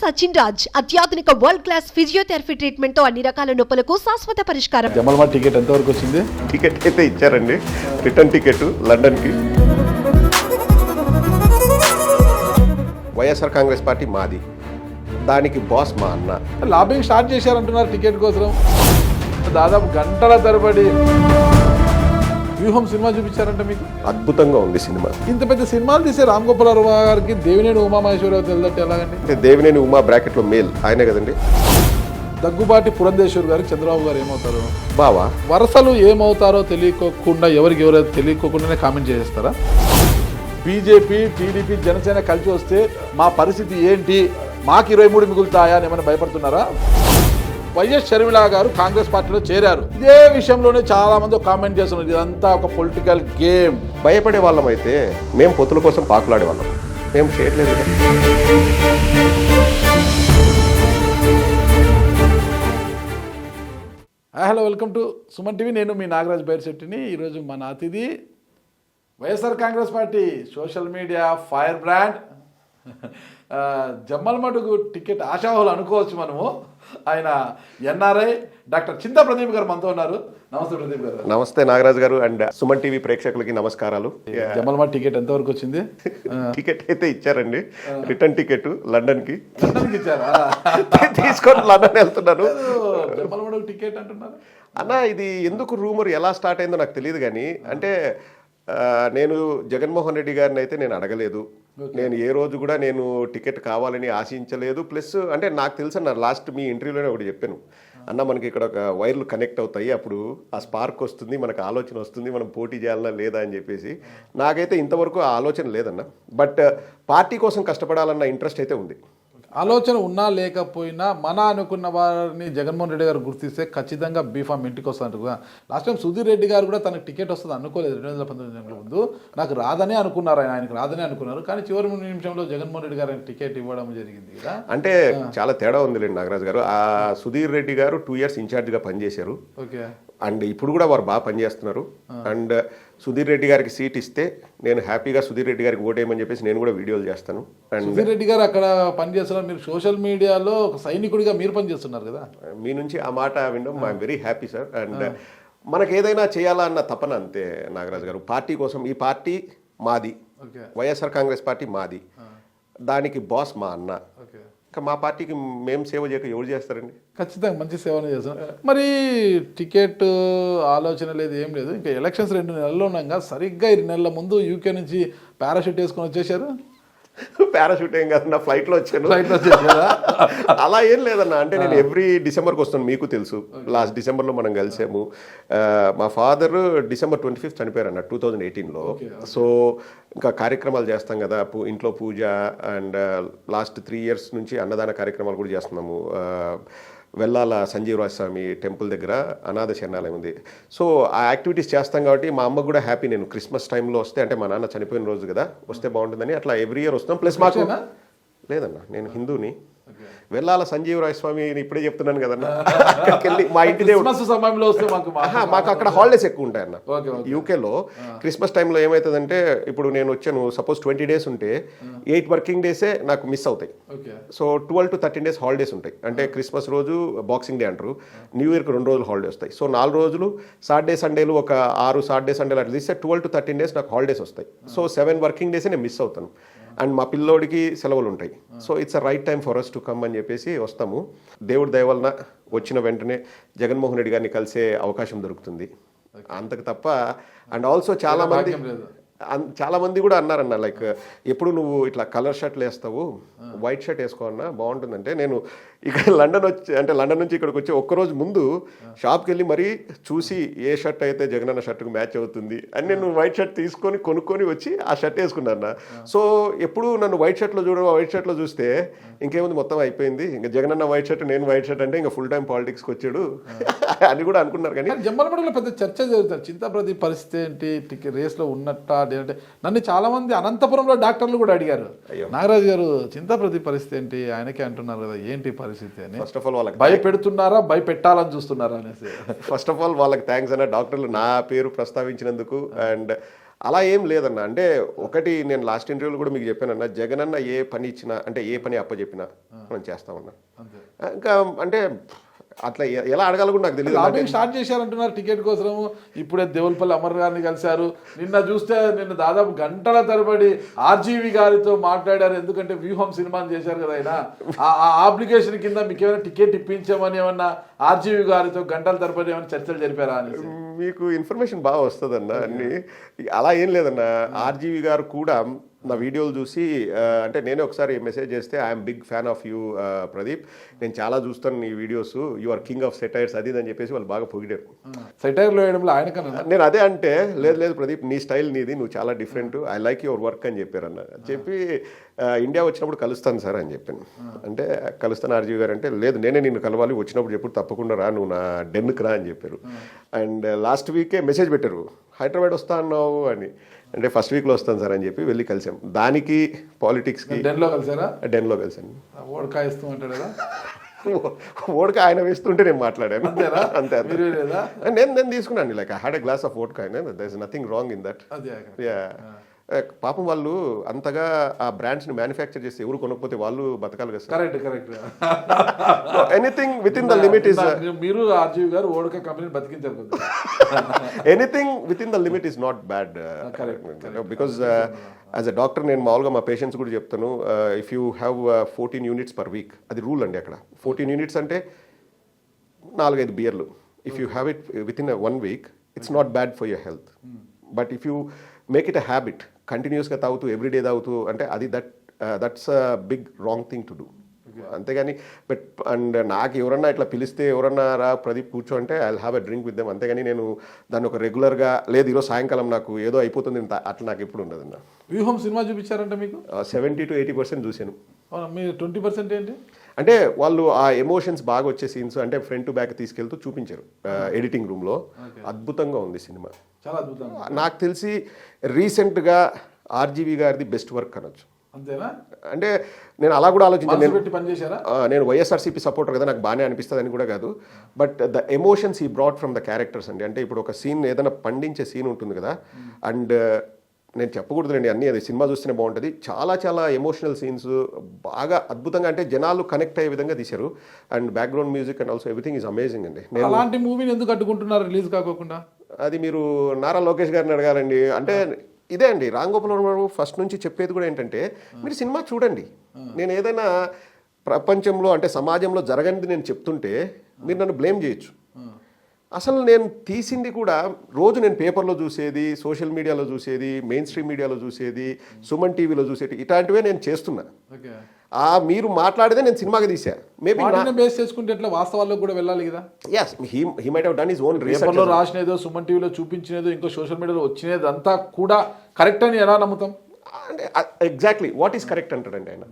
సచిన్ రాజ్ అత్యాధునిక world class physiotherapy treatment తో అన్ని రకాల నొప్పులకు శాశ్వత పరిష్కారం. జమల్మా టికెట్ ఎంతవరకు వచ్చింది? టికెట్ అయితే ఇచ్చారండి, రిటర్న్ టికెట్ లండన్కి. వైఎస్ఆర్ కాంగ్రెస్ పార్టీ మాది, దానికి బాస్ మా అన్న. లాబింగ్ స్టార్ట్ చేశారంటున్నారు టికెట్ కోసం. దాదాపు గంటల తరబడి వ్యూహం సినిమా చూపించారంట మీకు. అద్భుతంగా ఉంది సినిమా. ఇంత పెద్ద సినిమాలు తీసే రామ్ గోపాల్ వర్మ గారికి దేవినేని ఉమామహేశ్వరరావు తెలియదంటే ఎలాగండి? అంటే దేవినేని ఉమా బ్రాకెట్లో మేల్ ఆయనే కదండి. దగ్గుబాటి పురంధేశ్వర్ గారికి చంద్రబాబు గారు ఏమవుతారు? బావా. వరుసలు ఏమవుతారో తెలియకోకుండా ఎవరికి ఎవరైతే తెలియకోకుండానే కామెంట్ చేస్తారా? బీజేపీ, టీడీపీ, జనసేన కలిసి వస్తే మా పరిస్థితి ఏంటి, మాకు 23 మిగులుతాయా అని ఏమైనా భయపడుతున్నారా? వైఎస్ షర్మిల గారు కాంగ్రెస్ పార్టీలో చేరారు. ఇదే విషయంలోనే చాలా మంది కామెంట్ చేస్తున్నారు, ఇదంతా ఒక పొలిటికల్ గేమ్. భయపడే వాళ్ళం అయితే మేము పొత్తుల కోసం పాకులాడే వాళ్ళం, మేము చేయట్లేదు. Hello, welcome to Suman TV. నేను మీ నాగరాజ్ బైర్శెట్టిని. ఈరోజు మన అతిథి YSR Congress party social media fire brand, Jammalamadugu ticket ఆశావాహులు అనుకోవచ్చు మనము. ఆయన ఎన్ఆర్ఐ డాక్టర్ చింతా ప్రదీప్ గారు మనతో ఉన్నారు. నమస్తే ప్రదీప్ గారు. నమస్తే నాగరాజు గారు అండ్ సుమన్ టీవీ ప్రేక్షకులకి నమస్కారాలు. జమ్మలమడుగు టికెట్ ఎంతవరకు వచ్చింది? టికెట్ అయితే ఇచ్చారండి, రిటర్న్ టికెట్ లండన్కి. లండన్కి ఇచ్చారా? తీసుకొని లండన్ వెళ్తున్నాను. జమ్మలమడుగు టికెట్ అంటున్నారు అన్న. ఇది ఎందుకు రూమర్ ఎలా స్టార్ట్ అయిందో నాకు తెలియదు, కానీ అంటే నేను జగన్మోహన్ రెడ్డి గారిని అయితే నేను అడగలేదు. నేను ఏ రోజు కూడా నేను టికెట్ కావాలని ఆశించలేదు. ప్లస్ అంటే నాకు తెలుసు అన్న, లాస్ట్ మీ ఇంటర్వ్యూలోనే ఒకటి చెప్పాను అన్న, మనకి ఇక్కడ ఒక వైర్లు కనెక్ట్ అవుతాయి, అప్పుడు ఆ స్పార్క్ వస్తుంది, మనకు ఆలోచన వస్తుంది, మనం పోటీ చేయాలన్నా లేదా అని చెప్పేసి. నాకైతే ఇంతవరకు ఆ ఆలోచన లేదన్న. బట్ పార్టీ కోసం కష్టపడాలన్న ఇంట్రెస్ట్ అయితే ఉంది. ఆలోచన ఉన్నా లేకపోయినా మన అనుకున్న వారిని జగన్మోహన్ రెడ్డి గారు గుర్తిస్తే ఖచ్చితంగా బీఫామ్ ఇంటికి వస్తారు కదా. లాస్ట్ టైం సుధీర్ రెడ్డి గారు కూడా తనకు టికెట్ వస్తుంది అనుకోలేదు. 2019 ముందు నాకు రాదనే అనుకున్నారు, ఆయనకు రాదనే అనుకున్నారు. కానీ చివరి నిమిషంలో జగన్మోహన్ రెడ్డి గారు టికెట్ ఇవ్వడం జరిగింది కదా. అంటే చాలా తేడా ఉందిలేండి నాగరాజు గారు. ఆ సుధీర్ రెడ్డి గారు 2 years ఇన్ఛార్జ్గా పనిచేశారు. ఓకే. అండ్ ఇప్పుడు కూడా వారు బాగా పనిచేస్తున్నారు. అండ్ సుధీర్ రెడ్డి గారికి సీట్ ఇస్తే నేను హ్యాపీగా సుధీర్ రెడ్డి గారికి ఓటేయమని చెప్పేసి నేను కూడా వీడియోలు చేస్తాను. అండ్ సుధీర్ రెడ్డి గారు అక్కడ పనిచేస్తున్నారు, మీరు సోషల్ మీడియాలో ఒక సైనికుడిగా మీరు పనిచేస్తున్నారు కదా. మీ నుంచి ఆ మాట వినడం I'm very happy sir. And మనకు ఏదైనా చేయాలా అన్న తపన అంతే నాగరాజు గారు. పార్టీ కోసం, ఈ పార్టీ మాది, వైఎస్ఆర్ కాంగ్రెస్ పార్టీ మాది, దానికి బాస్ మా అన్న. ఇంకా మా పార్టీకి మేము సేవ చేయక ఎవరు చేస్తారండి? ఖచ్చితంగా మంచి సేవనే చేస్తాం. మరి టికెట్ ఆలోచన లేదు, ఏం లేదు. ఇంకా ఎలక్షన్స్ 2 నెలలు ఉండగా సరిగ్గా 2 నెలల ముందు యూకే నుంచి పారాషూట్ వేసుకొని వచ్చేసారు. పారాషూట్ ఏం కాదన్న, ఫ్లైట్లో వచ్చాను. ఫ్లైట్లో వచ్చేసారా? అలా ఏం లేదన్న. అంటే నేను ఎవ్రీ డిసెంబర్కి వస్తాను, మీకు తెలుసు. లాస్ట్ డిసెంబర్లో మనం కలిసాము. మా ఫాదర్ December 25th చనిపోయారన్న 2018లో. సో ఇంకా కార్యక్రమాలు చేస్తాం కదా, ఇంట్లో పూజ. అండ్ లాస్ట్ 3 years నుంచి అన్నదాన కార్యక్రమాలు కూడా చేస్తున్నాము. వెల్లాల సంజీవరాజ స్వామి టెంపుల్ దగ్గర అనాథ శరణాలయం ఉంది. సో ఆ యాక్టివిటీస్ చేస్తాం కాబట్టి మా అమ్మకు కూడా హ్యాపీ. నేను క్రిస్మస్ టైంలో వస్తే, అంటే మా నాన్న చనిపోయిన రోజు కదా, వస్తే బాగుంటుందని అట్లా ఎవ్రీ ఇయర్ వస్తాం. ప్లస్ మాకు లేదన్న, నేను హిందూని. వెల్లాల సంజీవరాయ స్వామి ఇప్పుడే చెప్తున్నాను కదన్నా, అక్కడికి వెళ్ళి మా ఇంటి దేవుడు సమయంలో వస్తే మాకు అక్కడ హాలిడేస్ ఎక్కువ ఉంటాయన్న. యూకేలో క్రిస్మస్ టైంలో ఏమవుతుందంటే, ఇప్పుడు నేను వచ్చాను, సపోజ్ 20 days ఉంటే 8 working days నాకు మిస్ అవుతాయి. సో 12 to 13 days హాలిడేస్ ఉంటాయి. అంటే క్రిస్మస్ రోజు బాక్సింగ్ డే అంటారు, న్యూ ఇయర్కి 2 రోజులు హాలిడే వస్తాయి. సో 4 రోజులు సాటర్డే సండేలు, ఒక 6 సాటర్డే సండేలు అట్లా తీస్తే 12 to 13 days నాకు హాలిడేస్ వస్తాయి. సో 7 working days నేను మిస్ అవుతాను. అండ్ మా పిల్లోడికి సెలవులు ఉంటాయి. So it's a right time for us to come అని చెప్పేసి వస్తాము. దేవుడి దయ వలన వచ్చిన వెంటనే జగన్మోహన్ రెడ్డి గారిని కలిసే అవకాశం దొరుకుతుంది, అంతకు తప్ప. అండ్ ఆల్సో చాలా మంది కూడా అన్నారన్న, లైక్ ఎప్పుడు నువ్వు ఇట్లా కలర్ షర్ట్లు వేస్తావు, వైట్ షర్ట్ వేసుకోవన్నా బాగుంటుందంటే, నేను ఇక్కడ లండన్ నుంచి ఇక్కడికి వచ్చి ఒక్కరోజు ముందు షాప్కి వెళ్ళి మరీ చూసి ఏ షర్ట్ అయితే జగనన్న షర్ట్కు మ్యాచ్ అవుతుంది అని నేను వైట్ షర్ట్ కొనుక్కొని వచ్చి ఆ షర్ట్ వేసుకున్నాను. సో ఎప్పుడు నన్ను వైట్ షర్ట్లో చూస్తే ఇంకేముంది, మొత్తం అయిపోయింది, ఇంకా జగనన్న వైట్ షర్ట్, నేను వైట్ షర్ట్ అంటే ఇంకా ఫుల్ టైం పాలిటిక్స్కి వచ్చాడు అని కూడా అనుకున్నారు. కానీ జమ్మలమడుగులో పెద్ద చర్చ జరుగుతుంది, చింతా ప్రదీప్ పరిస్థితి ఏంటి, రేస్లో ఉన్నట్ట అంటే. నన్ను చాలా మంది అనంతపురంలో డాక్టర్లు కూడా అడిగారు, నాగరాజు గారు చింతా ప్రదీప్ పరిస్థితి ఏంటి, ఆయనకే అంటున్నారు కదా, ఏంటి పరిస్థితి అని. ఫస్ట్ ఆఫ్ ఆల్ వాళ్ళకి భయపెడుతున్నారా, భయపెట్టాలని చూస్తున్నారా అనేసి. ఫస్ట్ ఆఫ్ ఆల్ వాళ్ళకి థ్యాంక్స్ అన్న, డాక్టర్లు నా పేరు ప్రస్తావించినందుకు. అండ్ అలా ఏం లేదన్న. అంటే ఒకటి నేను లాస్ట్ ఇంటర్వ్యూలో కూడా మీకు చెప్పానన్న, జగన్ అన్న ఏ పని ఇచ్చినా అంటే ఏ పని అప్పచెప్పినా మనం చేస్తామన్నా. ఇంకా అంటే అట్లా ఎలా అడగాలి కూడా నాకు తెలియదు. లాబింగ్ స్టార్ట్ చేశారంటున్నారు టికెట్ కోసం. ఇప్పుడే దేవులపల్లి అమర్ గారిని కలిశారు. నిన్న దాదాపు గంటల తరబడి ఆర్జీవి గారితో మాట్లాడారు. ఎందుకంటే వ్యూహం సినిమాని చేశారు కదా ఆయన. ఆ అప్లికేషన్ కింద మీకు ఏమైనా టికెట్ ఇప్పించామని ఏమన్నా ఆర్జీవి గారితో గంటల తరబడి ఏమైనా చర్చలు జరిపారా అని. మీకు ఇన్ఫర్మేషన్ బాగా వస్తుందన్న. అన్ని అలా ఏం లేదన్న. ఆర్జీవి గారు కూడా నా వీడియోలు చూసి అంటే నేనే ఒకసారి మెసేజ్ చేస్తే I'm big fan of you Pradeep, నేను చాలా చూస్తాను నీ videos, you are king of satires అది అని చెప్పేసి వాళ్ళు బాగా పొగిడారు. సెటైర్లో వేయడంలో ఆయన కన్నా నేను అదే అంటే లేదు ప్రదీప్ నీ స్టైల్ నీది, నువ్వు చాలా different, I like your work అని చెప్పారన్న. చెప్పి ఇండియా వచ్చినప్పుడు కలుస్తాను సార్ అని చెప్పాను. అంటే కలుస్తాను ఆర్జీవి గారు అంటే లేదు నేనే నిన్ను కలవాలి, వచ్చినప్పుడు చెప్పు తప్పకుండా రా, నువ్వు నా డెన్కి రా అని చెప్పారు. అండ్ లాస్ట్ వీకే మెసేజ్ పెట్టారు హైదరాబాద్ వస్తా అన్నావు అని. అంటే ఫస్ట్ వీక్లో వస్తాను సార్ అని చెప్పి వెళ్ళి కలిసాం. దానికి పాలిటిక్స్కి డెన్లో కలిసారా? డెన్లో కలిసాను. ఓడకాయ ఇస్తూ ఉంటాడు కదా, ఓడకా ఆయన వేస్తుంటే నేను మాట్లాడాను అంతే. నేను తీసుకున్నాను like I had a glass of vodka, there is nothing wrong in that. Yeah పాపం వాళ్ళు అంతగా ఆ బ్రాండ్స్ ని మ్యానుఫ్యాక్చర్ చేస్తే ఎవరు కొనకపోతే వాళ్ళు బతకాలి కదా. Correct. Anything within the limit is. మీరు ఆర్జీవి గారు ఓడక కంపెనీ బతికించారు. Anything within the limit is not bad. Because as a doctor నేను మామూలుగా మా పేషెంట్స్ కూడా చెప్తాను, if you have 14 units per week, అది రూల్ అండి అక్కడ. 14 యూనిట్స్ అంటే 4-5 బియర్లు. If you have it within 1 week it's not bad for your health. But if you make it a habit, కంటిన్యూస్గా తాగుతూ ఎవ్రీడే తాగుతూ అంటే అది that's a big wrong thing to do. అంతేగాని అండ్ నాకు ఎవరన్నా ఇట్లా పిలిస్తే ఎవరన్నా రా ప్రదీప్ కూర్చో అంటే I will have a drink with them. అంతేగాని నేను దాన్ని ఒక రెగ్యులర్గా లేదు ఈరోజు సాయంకాలం నాకు ఏదో అయిపోతుంది అట్లా నాకు ఎప్పుడు ఉండదు. వ్యూహం సినిమా చూపించారంటే మీకు 70 to 80% చూశాను. మీరు 20% ఏంటి అంటే వాళ్ళు ఆ ఎమోషన్స్ బాగా వచ్చే సీన్స్ అంటే ఫ్రంట్ టు బ్యాక్ తీసుకెళ్తూ చూపించారు ఎడిటింగ్ రూమ్లో. అద్భుతంగా ఉంది సినిమా, చాలా అద్భుతంగా. నాకు తెలిసి రీసెంట్గా ఆర్జీవి గారిది బెస్ట్ వర్క్ అనొచ్చు. అంతేనా? అంటే నేను అలా కూడా ఆలోచించాను. నేను వైఎస్ఆర్సీపీ సపోర్టర్ కదా, నాకు బాగానే అనిపిస్తుంది అని కూడా కాదు. బట్ ద ఎమోషన్స్ ఈ బ్రాట్ ఫ్రమ్ ద క్యారెక్టర్స్ అండి. అంటే ఇప్పుడు ఒక సీన్ ఏదైనా పండించే సీన్ ఉంటుంది కదా, అండ్ నేను చెప్పకూడదులేండి అన్నీ, అది సినిమా చూస్తేనే బాగుంటుంది. చాలా చాలా ఎమోషనల్ సీన్స్ బాగా అద్భుతంగా అంటే జనాలు కనెక్ట్ అయ్యే విధంగా తీశారు. And background music and also everything is amazing అండి. అలాంటి మూవీని ఎందుకు అడ్డుకుంటున్నారు రిలీజ్ కాకుండా? అది మీరు నారా లోకేష్ గారిని అడగాలండి. అంటే ఇదే అండి రామ్ గోపాల్ వర్మ ఫస్ట్ నుంచి చెప్పేది కూడా ఏంటంటే మీరు సినిమా చూడండి. నేను ఏదైనా ప్రపంచంలో అంటే సమాజంలో జరగనిది నేను చెప్తుంటే మీరు నన్ను బ్లేమ్ చేయొచ్చు. అసలు నేను తీసింది కూడా రోజు నేను పేపర్లో చూసేది, సోషల్ మీడియాలో చూసేది, మెయిన్ స్ట్రీమ్ మీడియాలో చూసేది, సుమన్ టీవీలో చూసేది, ఇట్లాంటివే నేను చేస్తున్నా. మీరు మాట్లాడితే నేను సినిమాగా తీసా. మేబీ బేస్ చేసుకుంటే ఎట్లా వాస్తవాల్లో కూడా వెళ్ళాలి కదా. yes he might have done his own research. పేపర్లో రాసినదో సుమన్ టీవీలో చూపించినదో ఇంకో సోషల్ మీడియాలో వచ్చినది అంతా కూడా కరెక్ట్ అని ఎలా నమ్ముతాం? అంటే ఎగ్జాక్ట్లీ వాట్ ఈస్ కరెక్ట్ అంటాడండి ఆయన.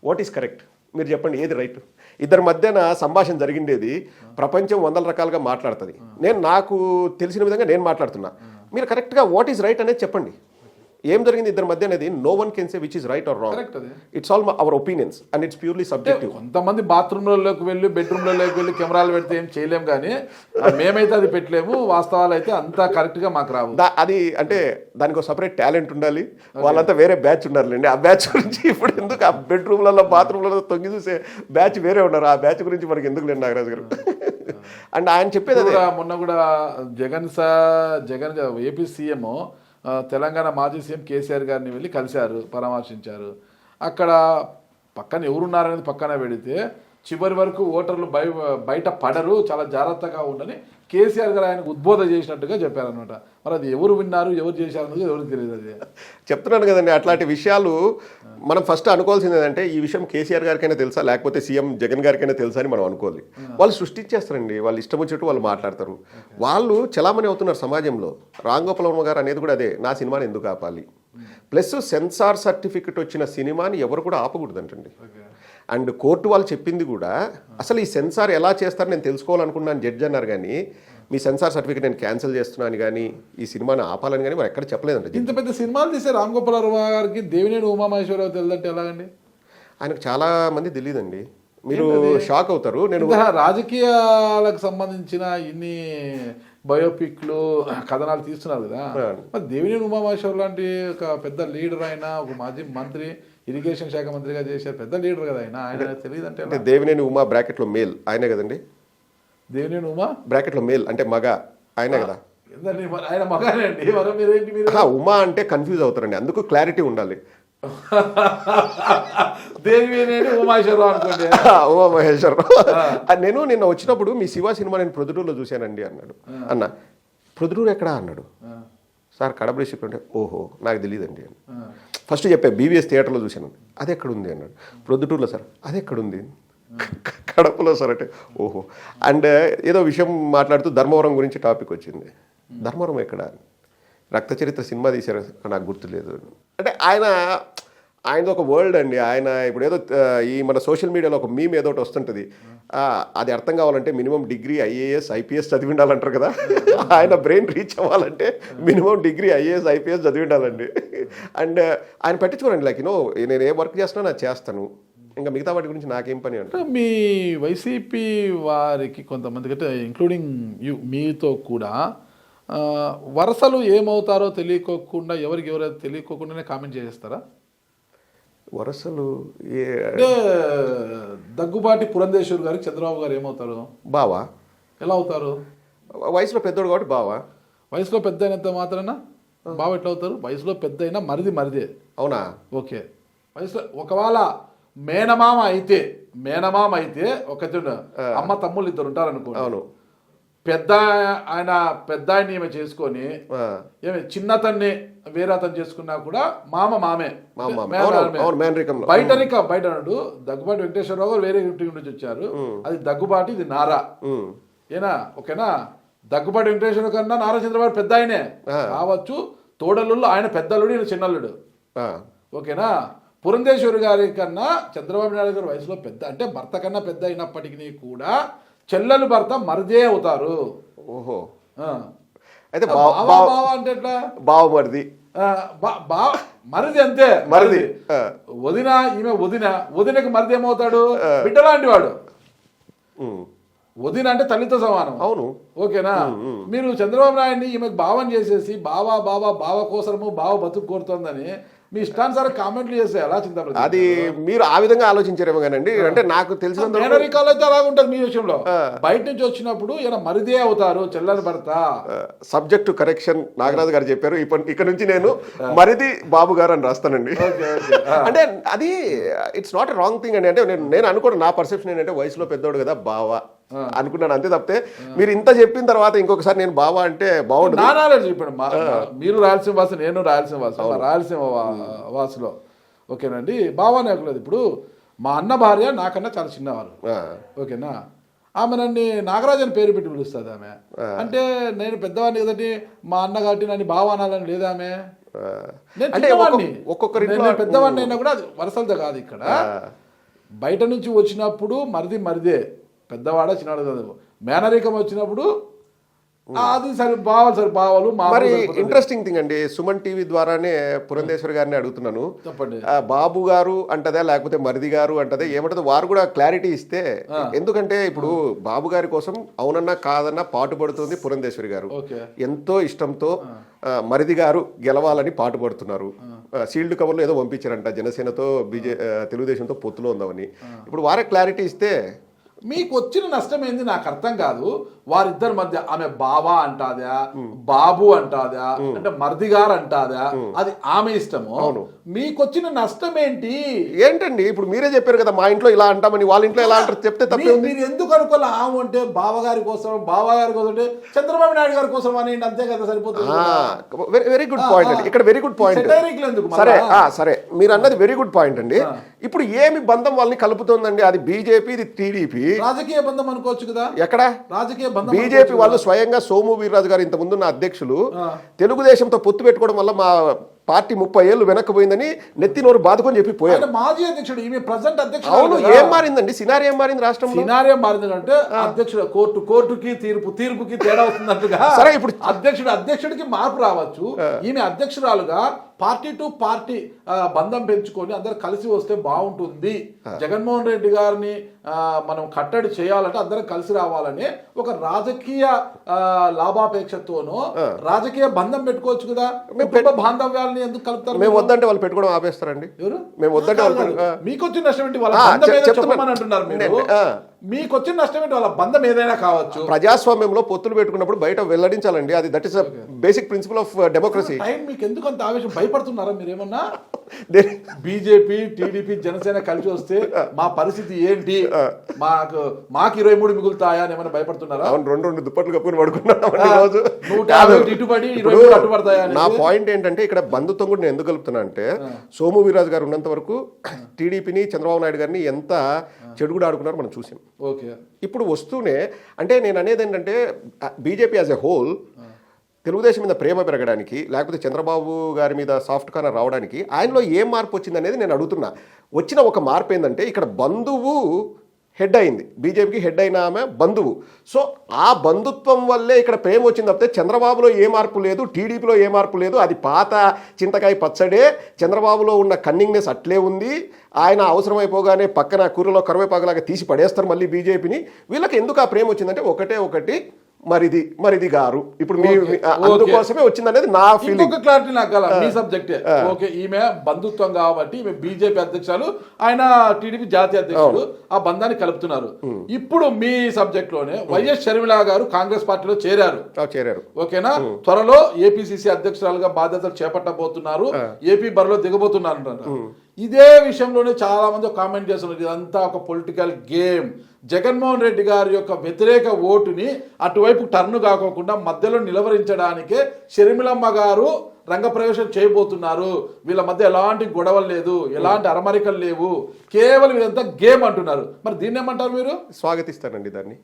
వాట్ ఈస్ కరెక్ట్ మీరు చెప్పండి, ఏది రైట్? ఇద్దరి మధ్యన సంభాషణ జరిగిండేది ప్రపంచం 100 రకాలుగా మాట్లాడుతుంది. నేను నాకు తెలిసిన విధంగా నేను మాట్లాడుతున్నా. మీరు కరెక్ట్గా వాట్ ఈస్ రైట్ అనేది చెప్పండి. ఏం జరిగింది ఇద్దరి మధ్య అనేది no one can say which is right or wrong. It's all our opinions and it's purely subjective. కొంతమంది బాత్రూమ్లలోకి వెళ్ళి బెడ్రూమ్లలోకి వెళ్ళి కెమెరాలు పెడితే ఏం చేయలేము, కానీ మేమైతే అది పెట్టలేము. వాస్తవాలు అయితే అంతా కరెక్ట్గా మాకు రావు. అది అంటే దానికి ఒక సపరేట్ టాలెంట్ ఉండాలి. వాళ్ళంతా వేరే బ్యాచ్ ఉండాలండి. ఆ బ్యాచ్ గురించి ఇప్పుడు ఎందుకు ఆ బెడ్రూమ్లలో బాత్రూమ్లలో తొంగి చూసే బ్యాచ్ వేరే ఉన్నారు. ఆ బ్యాచ్ గురించి మనకి ఎందుకు లేండి నాగరాజు గారు. అండ్ ఆయన చెప్పేది మొన్న కూడా జగన్ ఏపీ సీఎం తెలంగాణ మాజీ సీఎం కేసీఆర్ గారిని వెళ్ళి కలిశారు, పరామర్శించారు. అక్కడ పక్కన ఎవరున్నారనేది పక్కన పెడితే చివరి వరకు ఓటర్లు బయట పడరు, చాలా జాగ్రత్తగా ఉండని కేసీఆర్ గారు ఆయనకు ఉద్బోధన చేసినట్టుగా చెప్పారనమాట. మరి అది ఎవరు విన్నారు, ఎవరు చేశారు అనేది ఎవరికి తెలియదు. అది చెప్తున్నాను కదండి. అట్లాంటి విషయాలు మనం ఫస్ట్ అనుకోవాల్సింది ఏంటంటే ఈ విషయం కేసీఆర్ గారికైనా తెలుసా లేకపోతే సీఎం జగన్ గారికైనా తెలుసా అని మనం అనుకోవాలి. వాళ్ళు సృష్టించేస్తారండి, వాళ్ళు ఇష్టం వచ్చినట్టు వాళ్ళు మాట్లాడతారు. వాళ్ళు చలామణి అవుతున్నారు సమాజంలో. రామ్ గోపాల్ వర్మ గారు అనేది కూడా అదే, నా సినిమాని ఎందుకు ఆపాలి. ప్లస్ సెన్సార్ సర్టిఫికెట్ వచ్చిన సినిమాని ఎవరు కూడా ఆపకూడదంటండి. అండ్ కోర్టు వాళ్ళు చెప్పింది కూడా అసలు ఈ సెన్సార్ ఎలా చేస్తారని నేను తెలుసుకోవాలనుకున్నాను జడ్జి అన్నారు, కానీ మీ సెన్సార్ సర్టిఫికేట్ నేను క్యాన్సిల్ చేస్తున్నాను కానీ ఈ సినిమాని ఆపాలని కానీ మరి ఎక్కడ చెప్పలేదండి. ఇంత పెద్ద సినిమాలు తీసే రామ్ గోపాల్ వర్మ గారికి దేవినేని ఉమామహేశ్వరరావు తెలియదంటే ఎలాగండి? ఆయనకు చాలా మంది తెలియదండి, మీరు షాక్ అవుతారు. నేను రాజకీయాలకు సంబంధించిన ఇన్ని బయోపిక్లు కథనాలు తీస్తున్నారు కదా. మరి దేవినేని ఉమామహేశ్వర్ లాంటి ఒక పెద్ద లీడర్, ఆయన ఒక మాజీ మంత్రి, ఇరిగేషన్ శాఖ మంత్రిగా చేశారు, పెద్ద లీడర్ కదా ఆయన తెలియదు అంటే దేవినేని ఉమా బ్రాకెట్లో మేల్ ఆయనే కదండి. దేవినేని ఉమా బ్రాకెట్లో మేల్ అంటే మగ ఆయనే కదా. ఆయన మగానే అండి. మరి మీరేంటి మీరు ఉమా అంటే కన్ఫ్యూజ్ అవుతారండి, అందుకు క్లారిటీ ఉండాలి. దేవినేని ఉమామహేశ్వరరావు అనుకోండి. ఉమామహేశ్వరరావు. నేను నిన్న వచ్చినప్పుడు మీ శివ సినిమా నేను ప్రొద్దుటూరులో చూశానండి అన్నాడు. అన్న ప్రొద్దుటూరు ఎక్కడా అన్నాడు. సార్ కడప డిస్ట్రిక్ట్ అంటే ఓహో నాకు తెలియదండి అని ఫస్ట్ చెప్పా. బీవీఎస్ థియేటర్లో చూశాను. అది ఎక్కడుంది అన్నాడు. ప్రొద్దుటూరులో సార్. అది ఎక్కడుంది. కడపలో సార్ అంటే ఓహో. అండ్ ఏదో విషయం మాట్లాడుతూ ధర్మవరం గురించి టాపిక్ వచ్చింది. ధర్మవరం ఎక్కడ, రక్త చరిత్ర సినిమా తీశారు నాకు గుర్తులేదు అంటే ఆయన ఒక వరల్డ్ అండి. ఆయన ఇప్పుడు ఏదో ఈ మన సోషల్ మీడియాలో ఒక మీమ్ ఏదో ఒకటి వస్తుంటుంది, అది అర్థం కావాలంటే మినిమం డిగ్రీ ఐఏఎస్ ఐపీఎస్ చదివి ఉండాలంటారు కదా. ఆయన బ్రెయిన్ రీచ్ అవ్వాలంటే మినిమం డిగ్రీ ఐఏఎస్ ఐపీఎస్ చదివి ఉండాలండి. అండ్ ఆయన పట్టించుకోనండి, లైక్ నేను ఏ వర్క్ చేస్తున్నా నాకు చేస్తాను, ఇంకా మిగతా వాటి గురించి నాకేం పని అంటే. మీ వైసీపీ వారికి కొంతమందికి అంటే ఇంక్లూడింగ్ మీతో కూడా వరసలు ఏమవుతారో తెలియకోకుండా ఎవరైతే తెలియకోకుండానే కామెంట్ చేసేస్తారా? వరసలు అంటే దగ్గుబాటి పురంధేశ్వర్ గారికి చంద్రబాబు గారు ఏమవుతారు? బావా. ఎలా అవుతారు? వయసులో పెద్దోడు కాబట్టి బావా. వయసులో పెద్ద అయినంత మాత్రాన బావ ఎట్లా అవుతారు? వయసులో పెద్ద అయినా మరిదే. అవునా? ఓకే. వయసులో ఒకవేళ మేనమామ అయితే ఒక అమ్మ తమ్ముళ్ళు ఇద్దరు ఉంటారనుకో. అవును. పెద్ద ఆయన ఈమె చేసుకొని చిన్నతన్ని వేరే అతను చేసుకున్నా కూడా మామే. బయట అన్నాడు దగ్గుబాటి వెంకటేశ్వరరావు గారు వేరే ఇంటి నుంచి వచ్చారు, అది దగ్గుబాటి, ఇది నారా. ఓకేనా? దగ్గుబాటి వెంకటేశ్వర కన్నా నారా చంద్రబాబు పెద్ద ఆయనే కావచ్చు, తోడల్లుడు ఆయన పెద్దల్లుడు, ఈయన చిన్నల్లుడు. ఓకేనా? పురంధేశ్వరి గారి కన్నా చంద్రబాబు నాయుడు గారి వయసులో పెద్ద, అంటే భర్త కన్నా పెద్ద అయినప్పటికీ కూడా చెల్లెలు భర్త మరిదే అవుతారు. ఓహో. అయితే బావ అంటే ఎట్లా? బావ మరిది, మరిది అంతే. మరిది వదిన, ఈమె వదినకి మరిది ఏమవుతాడు? బిడ్డలాంటి వాడు. వదిన అంటే తల్లితో సమానం. అవును. ఓకేనా? మీరు చంద్రబాబు నాయుడిని ఈమెకు భావం చేసేసి బావ కోసము బావ బతుకు కోరుతోందని మీ ఇష్టానుసారం కామెంట్లు చేస్తే ఎలా చింత? అది మీరు ఆ విధంగా ఆలోచించారేమో కానండి. అంటే నాకు తెలిసినంత మేనరికాలు అయితే అలాగ ఉంటుంది మీ విషయంలో. బయట నుంచి వచ్చినప్పుడు ఈయన మరిదే అవుతారు, చెల్లెలు భర్త. సబ్జెక్టు కరెక్షన్ నాగరాజు గారు చెప్పారు. ఇక్కడ నుంచి నేను మరిది బాబు గారు అని రాస్తానండి. అంటే అది it's not a wrong thing అండి. అంటే నేను అనుకోను, నా పర్సెప్షన్ ఏంటంటే వయసులో పెద్దోడు కదా బావ అనుకున్నాను, అంతే తప్పితే మీరు ఇంత చెప్పిన తర్వాత ఇంకొకసారి నేను బావా అంటే బాగుంటుంది. నానాలు చెప్పాడు. మీరు రాయలసీమ వాసు, నేను రాయలసీమ వాసు, రాయలసీమ వాసులో. ఓకేనండి? బావానే లేదు. ఇప్పుడు మా అన్న భార్య నాకన్నా చాలా చిన్నవారు. ఓకేనా? ఆమె నన్ను నాగరాజు అని పేరు పెట్టి పిలుస్తుంది. ఆమె అంటే నేను పెద్దవాడిని కదండి, మా అన్న కాబట్టి నన్ను బావ అనాలని లేదా ఆమె. నేను పెద్దవాడిని అయినా కూడా అది వరసలతో కాదు. ఇక్కడ బయట నుంచి వచ్చినప్పుడు మరిదే, పెద్దవాడ చిన్నవాడు కాదు. మేనరికం వచ్చినప్పుడు అది బావలు. మరి ఇంట్రెస్టింగ్ థింగ్ అండి, సుమన్ టీవీ ద్వారానే పురంధేశ్వరి గారిని అడుగుతున్నాను, చెప్పండి, బాబు గారు అంటదా లేకపోతే మరిది గారు అంటదా ఏమంటదో వారు కూడా క్లారిటీ ఇస్తే. ఎందుకంటే ఇప్పుడు బాబు గారి కోసం అవునన్నా కాదన్నా పాటుపడుతుంది పురంధేశ్వరి గారు. ఎంతో ఇష్టంతో మరిది గారు గెలవాలని పాటుపడుతున్నారు. సీల్డ్ కవర్లో ఏదో పంపించారంట, జనసేనతో తెలుగుదేశంతో పొత్తులో ఉందామని. ఇప్పుడు వారే క్లారిటీ ఇస్తే మీకు వచ్చిన నష్టం ఏంది నాకు అర్థం కాదు. వారిద్దరి మధ్య ఆమె బావా అంటాదా, బాబు అంటాదా, అంటే మరిది గారు అంటాదా, అది ఆమె ఇష్టము. మీకు వచ్చిన నష్టం ఏంటండి? ఇప్పుడు మీరే చెప్పారు కదా మా ఇంట్లో ఇలా అంటామని, వాళ్ళ ఇంట్లో ఎలా అంటారు చెప్తే తప్పే. మీరు ఎందుకు అనుకోవాలి? ఆమె అంటే బావగారి కోసం అంటే చంద్రబాబు నాయుడు గారి కోసం అని అంతే కదా, సరిపోతుంది. వెరీ గుడ్ పాయింట్ అండి. ఇక్కడ వెరీ గుడ్ పాయింట్. సరే మీరు అన్నది వెరీ గుడ్ పాయింట్ అండి. ఇప్పుడు ఏమి బంధం వాళ్ళని కలుపుతోందండి? అది బీజేపీ, ఇది టీడీపీ. రాజకీయ బంధం అనుకోవచ్చు కదా. ఎక్కడ రాజకీయ బంధం? బీజేపీ వాళ్ళు స్వయంగా సోము వీర్రాజు గారు ఇంత ముందున్న అధ్యక్షులు తెలుగుదేశంతో పొత్తు పెట్టుకోవడం వల్ల మా పార్టీ 30 ఏళ్ళు వెనక్కిపోయిందని నెత్తి నోరు బాదుకొని చెప్పి పోయారు. ఆయన మాజీ అధ్యక్షుడు, ఈమె ప్రజెంట్ అధ్యక్షుడు. అవును, ఏం మారిందండి? సినారీ ఏం మారింది రాష్ట్రంలో? సినారియో మారింది అంటే అధ్యక్షుడు కోర్టుకి తీర్పుకి తేడా వస్తున్నట్టుగా. సరే, ఇప్పుడు అధ్యక్షుడికి మార్పు రావచ్చు. ఈమె అధ్యక్షురాలుగా పార్టీ టు పార్టీ బంధం పెంచుకొని అందరు కలిసి వస్తే బాగుంటుంది. జగన్మోహన్ రెడ్డి గారిని మనం కట్టడి చేయాలంటే అందరం కలిసి రావాలని ఒక రాజకీయ లాభాపేక్షతోనో రాజకీయ బంధం పెట్టుకోవచ్చు కదా. బాంధవ్యాలని ఎందుకు కలుపుతారు? మేము వద్దంటే వాళ్ళు పెట్టుకోవడం ఆపేస్తారండి. ఎవరు? మేము వద్దంటే మీకు వచ్చిన నష్టం ఏంటి? వాళ్ళ బంధం ఏదో చెప్పమని అంటున్నారు మీరు. మీకు వచ్చిన నష్టం ఏంటి? వాళ్ళ బంధం ఏదైనా కావచ్చు. ప్రజాస్వామ్యంలో పొత్తులు పెట్టుకున్నప్పుడు బయట వెల్లడించాలండి. అది that is basic principle of democracy. మీకు ఎందుకు అంత ఆవేశం? భయపడుతున్నారా మీరేమన్నా? బీజేపీ టీడీపీ జనసేన కలిసి వస్తే మా పరిస్థితి ఏంటి, మాకు 23 మిగులుతాయా అని ఏమైనా భయపడుతున్నారా? రెండు దుప్పట్లు కప్పుకొని పడుకున్నాను. నా పాయింట్ ఏంటంటే ఇక్కడ బంధుత్వం కూడా నేను ఎందుకు కలుపుతున్నా అంటే, సోము వీర్రాజు గారు ఉన్నంత వరకు టీడీపీని చంద్రబాబు నాయుడు గారిని ఎంత చెడుగుడు ఆడుకున్నారు మనం చూసాం. ఇప్పుడు వస్తూనే అంటే నేను అనేది ఏంటంటే BJP as a whole Telugu Desam మీద ప్రేమ పెరగడానికి, లేకపోతే చంద్రబాబు గారి మీద సాఫ్ట్ కార్నర్ రావడానికి ఆయనలో ఏం మార్పు వచ్చింది అనేది నేను అడుగుతున్నా. వచ్చిన ఒక మార్పు ఏంటంటే ఇక్కడ బంధువు హెడ్ అయింది, బీజేపీకి హెడ్ అయిన ఆమె బంధువు. సో ఆ బంధుత్వం వల్లే ఇక్కడ ప్రేమ వచ్చింది తప్పితే చంద్రబాబులో ఏ మార్పు లేదు, టీడీపీలో ఏ మార్పు లేదు. అది పాత చింతకాయ పచ్చడే. చంద్రబాబులో ఉన్న కన్నింగ్నెస్ అట్లే ఉంది. ఆయన అవసరమైపోగానే పక్కన కూరలో కరివేపాకులాగా తీసి పడేస్తారు మళ్ళీ బీజేపీని. వీళ్ళకి ఎందుకు ఆ ప్రేమ వచ్చిందంటే ఒకటి మరిది గారు ఇప్పుడు అందుకోసమే వచ్చింది అనేది నా ఫీలింగ్. క్లారిటీ నాకు గల మీ సబ్జెక్టే. ఓకే, ఈమె బంధుత్వం కాబట్టి ఈమె బీజేపీ అధ్యక్షులు, ఆయన టీడీపీ జాతీయ అధ్యక్షుడు, ఆ బంధాన్ని కలుపుతున్నారు. ఇప్పుడు మీ సబ్జెక్ట్ లోనే వైఎస్ షర్మిల గారు కాంగ్రెస్ పార్టీలో చేరారు. ఓకేనా? త్వరలో ఏపీసీసీ అధ్యక్షురాలుగా బాధ్యతలు చేపట్టబోతున్నారు. ఏపీ బరిలో దిగబోతున్నారు. ఇదే విషయంలోనే చాలా మంది కామెంట్ చేస్తున్నారు, ఇదంతా ఒక పొలిటికల్ గేమ్. జగన్మోహన్ రెడ్డి గారి యొక్క వ్యతిరేక ఓటుని అటువైపు టర్న్ కాకోకుండా మధ్యలో నిలవరించడానికే షర్మిలమ్మ గారు రంగప్రవేశం చేయబోతున్నారు. వీళ్ళ మధ్య ఎలాంటి గొడవలు లేదు, ఎలాంటి అరమరికలు లేవు, కేవలం ఇదంతా గేమ్ అంటున్నారు. మరి దీన్ని ఏమంటారు మీరు? స్వాగతిస్తానండి దాన్ని.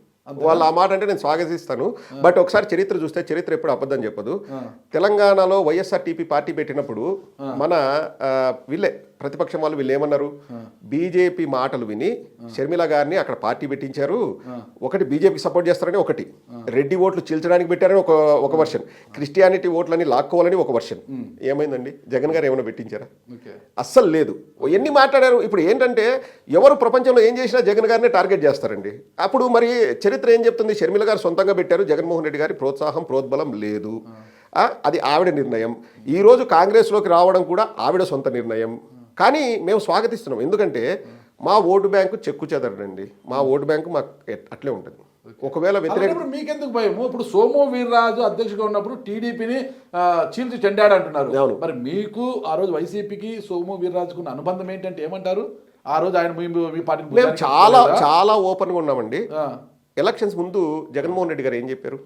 వాళ్ళు ఆ మాట అంటే నేను స్వాగతిస్తాను. బట్ ఒకసారి చరిత్ర చూస్తే చరిత్ర ఎప్పుడు అబద్ధం చెప్పదు. తెలంగాణలో వైఎస్ఆర్టీపీ పార్టీ పెట్టినప్పుడు మన వీళ్ళే ప్రతిపక్షం వాళ్ళు వీళ్ళు ఏమన్నారు, బీజేపీ మాటలు విని షర్మిల గారిని అక్కడ పార్టీ పెట్టించారు. ఒకటి బీజేపీకి సపోర్ట్ చేస్తారని, ఒకటి రెడ్డి ఓట్లు చీల్చడానికి పెట్టారని ఒక వర్షన్, క్రిస్టియానిటీ ఓట్లని లాక్కోవాలని ఒక వర్షన్. ఏమైందండి? జగన్ గారు ఏమైనా పెట్టించారా? అస్సలు లేదు. ఎన్ని మాట్లాడారు. ఇప్పుడు ఏంటంటే ఎవరు ప్రపంచంలో ఏం చేసినా జగన్ గారిని టార్గెట్ చేస్తారండి. అప్పుడు మరి చరిత్ర ఏం చెప్తుంది? షర్మిల గారు సొంతంగా పెట్టారు, జగన్మోహన్ రెడ్డి గారి ప్రోత్సాహం ప్రోద్బలం లేదు. అది ఆవిడ నిర్ణయం. ఈరోజు కాంగ్రెస్లోకి రావడం కూడా ఆవిడ సొంత నిర్ణయం. కానీ మేము స్వాగతిస్తున్నాం. ఎందుకంటే మా ఓటు బ్యాంకు చెక్కు చెదరండి. మా ఓటు బ్యాంకు మాకు అట్లే ఉంటుంది. ఒకవేళ మీకెందుకు భయము? ఇప్పుడు సోము వీర్రాజు అధ్యక్షుడు ఉన్నప్పుడు టీడీపీని చీల్చి చెండాడు అంటున్నారు. మరి మీకు ఆ రోజు వైసీపీకి సోము వీర్రాజుకు ఉన్న అనుబంధం ఏంటంటే ఏమంటారు? ఆ రోజు ఆయన మీ పార్టీ మేము చాలా ఓపెన్గా ఉన్నామండి. ఎలక్షన్స్ ముందు జగన్మోహన్ రెడ్డి గారు ఏం చెప్పారు?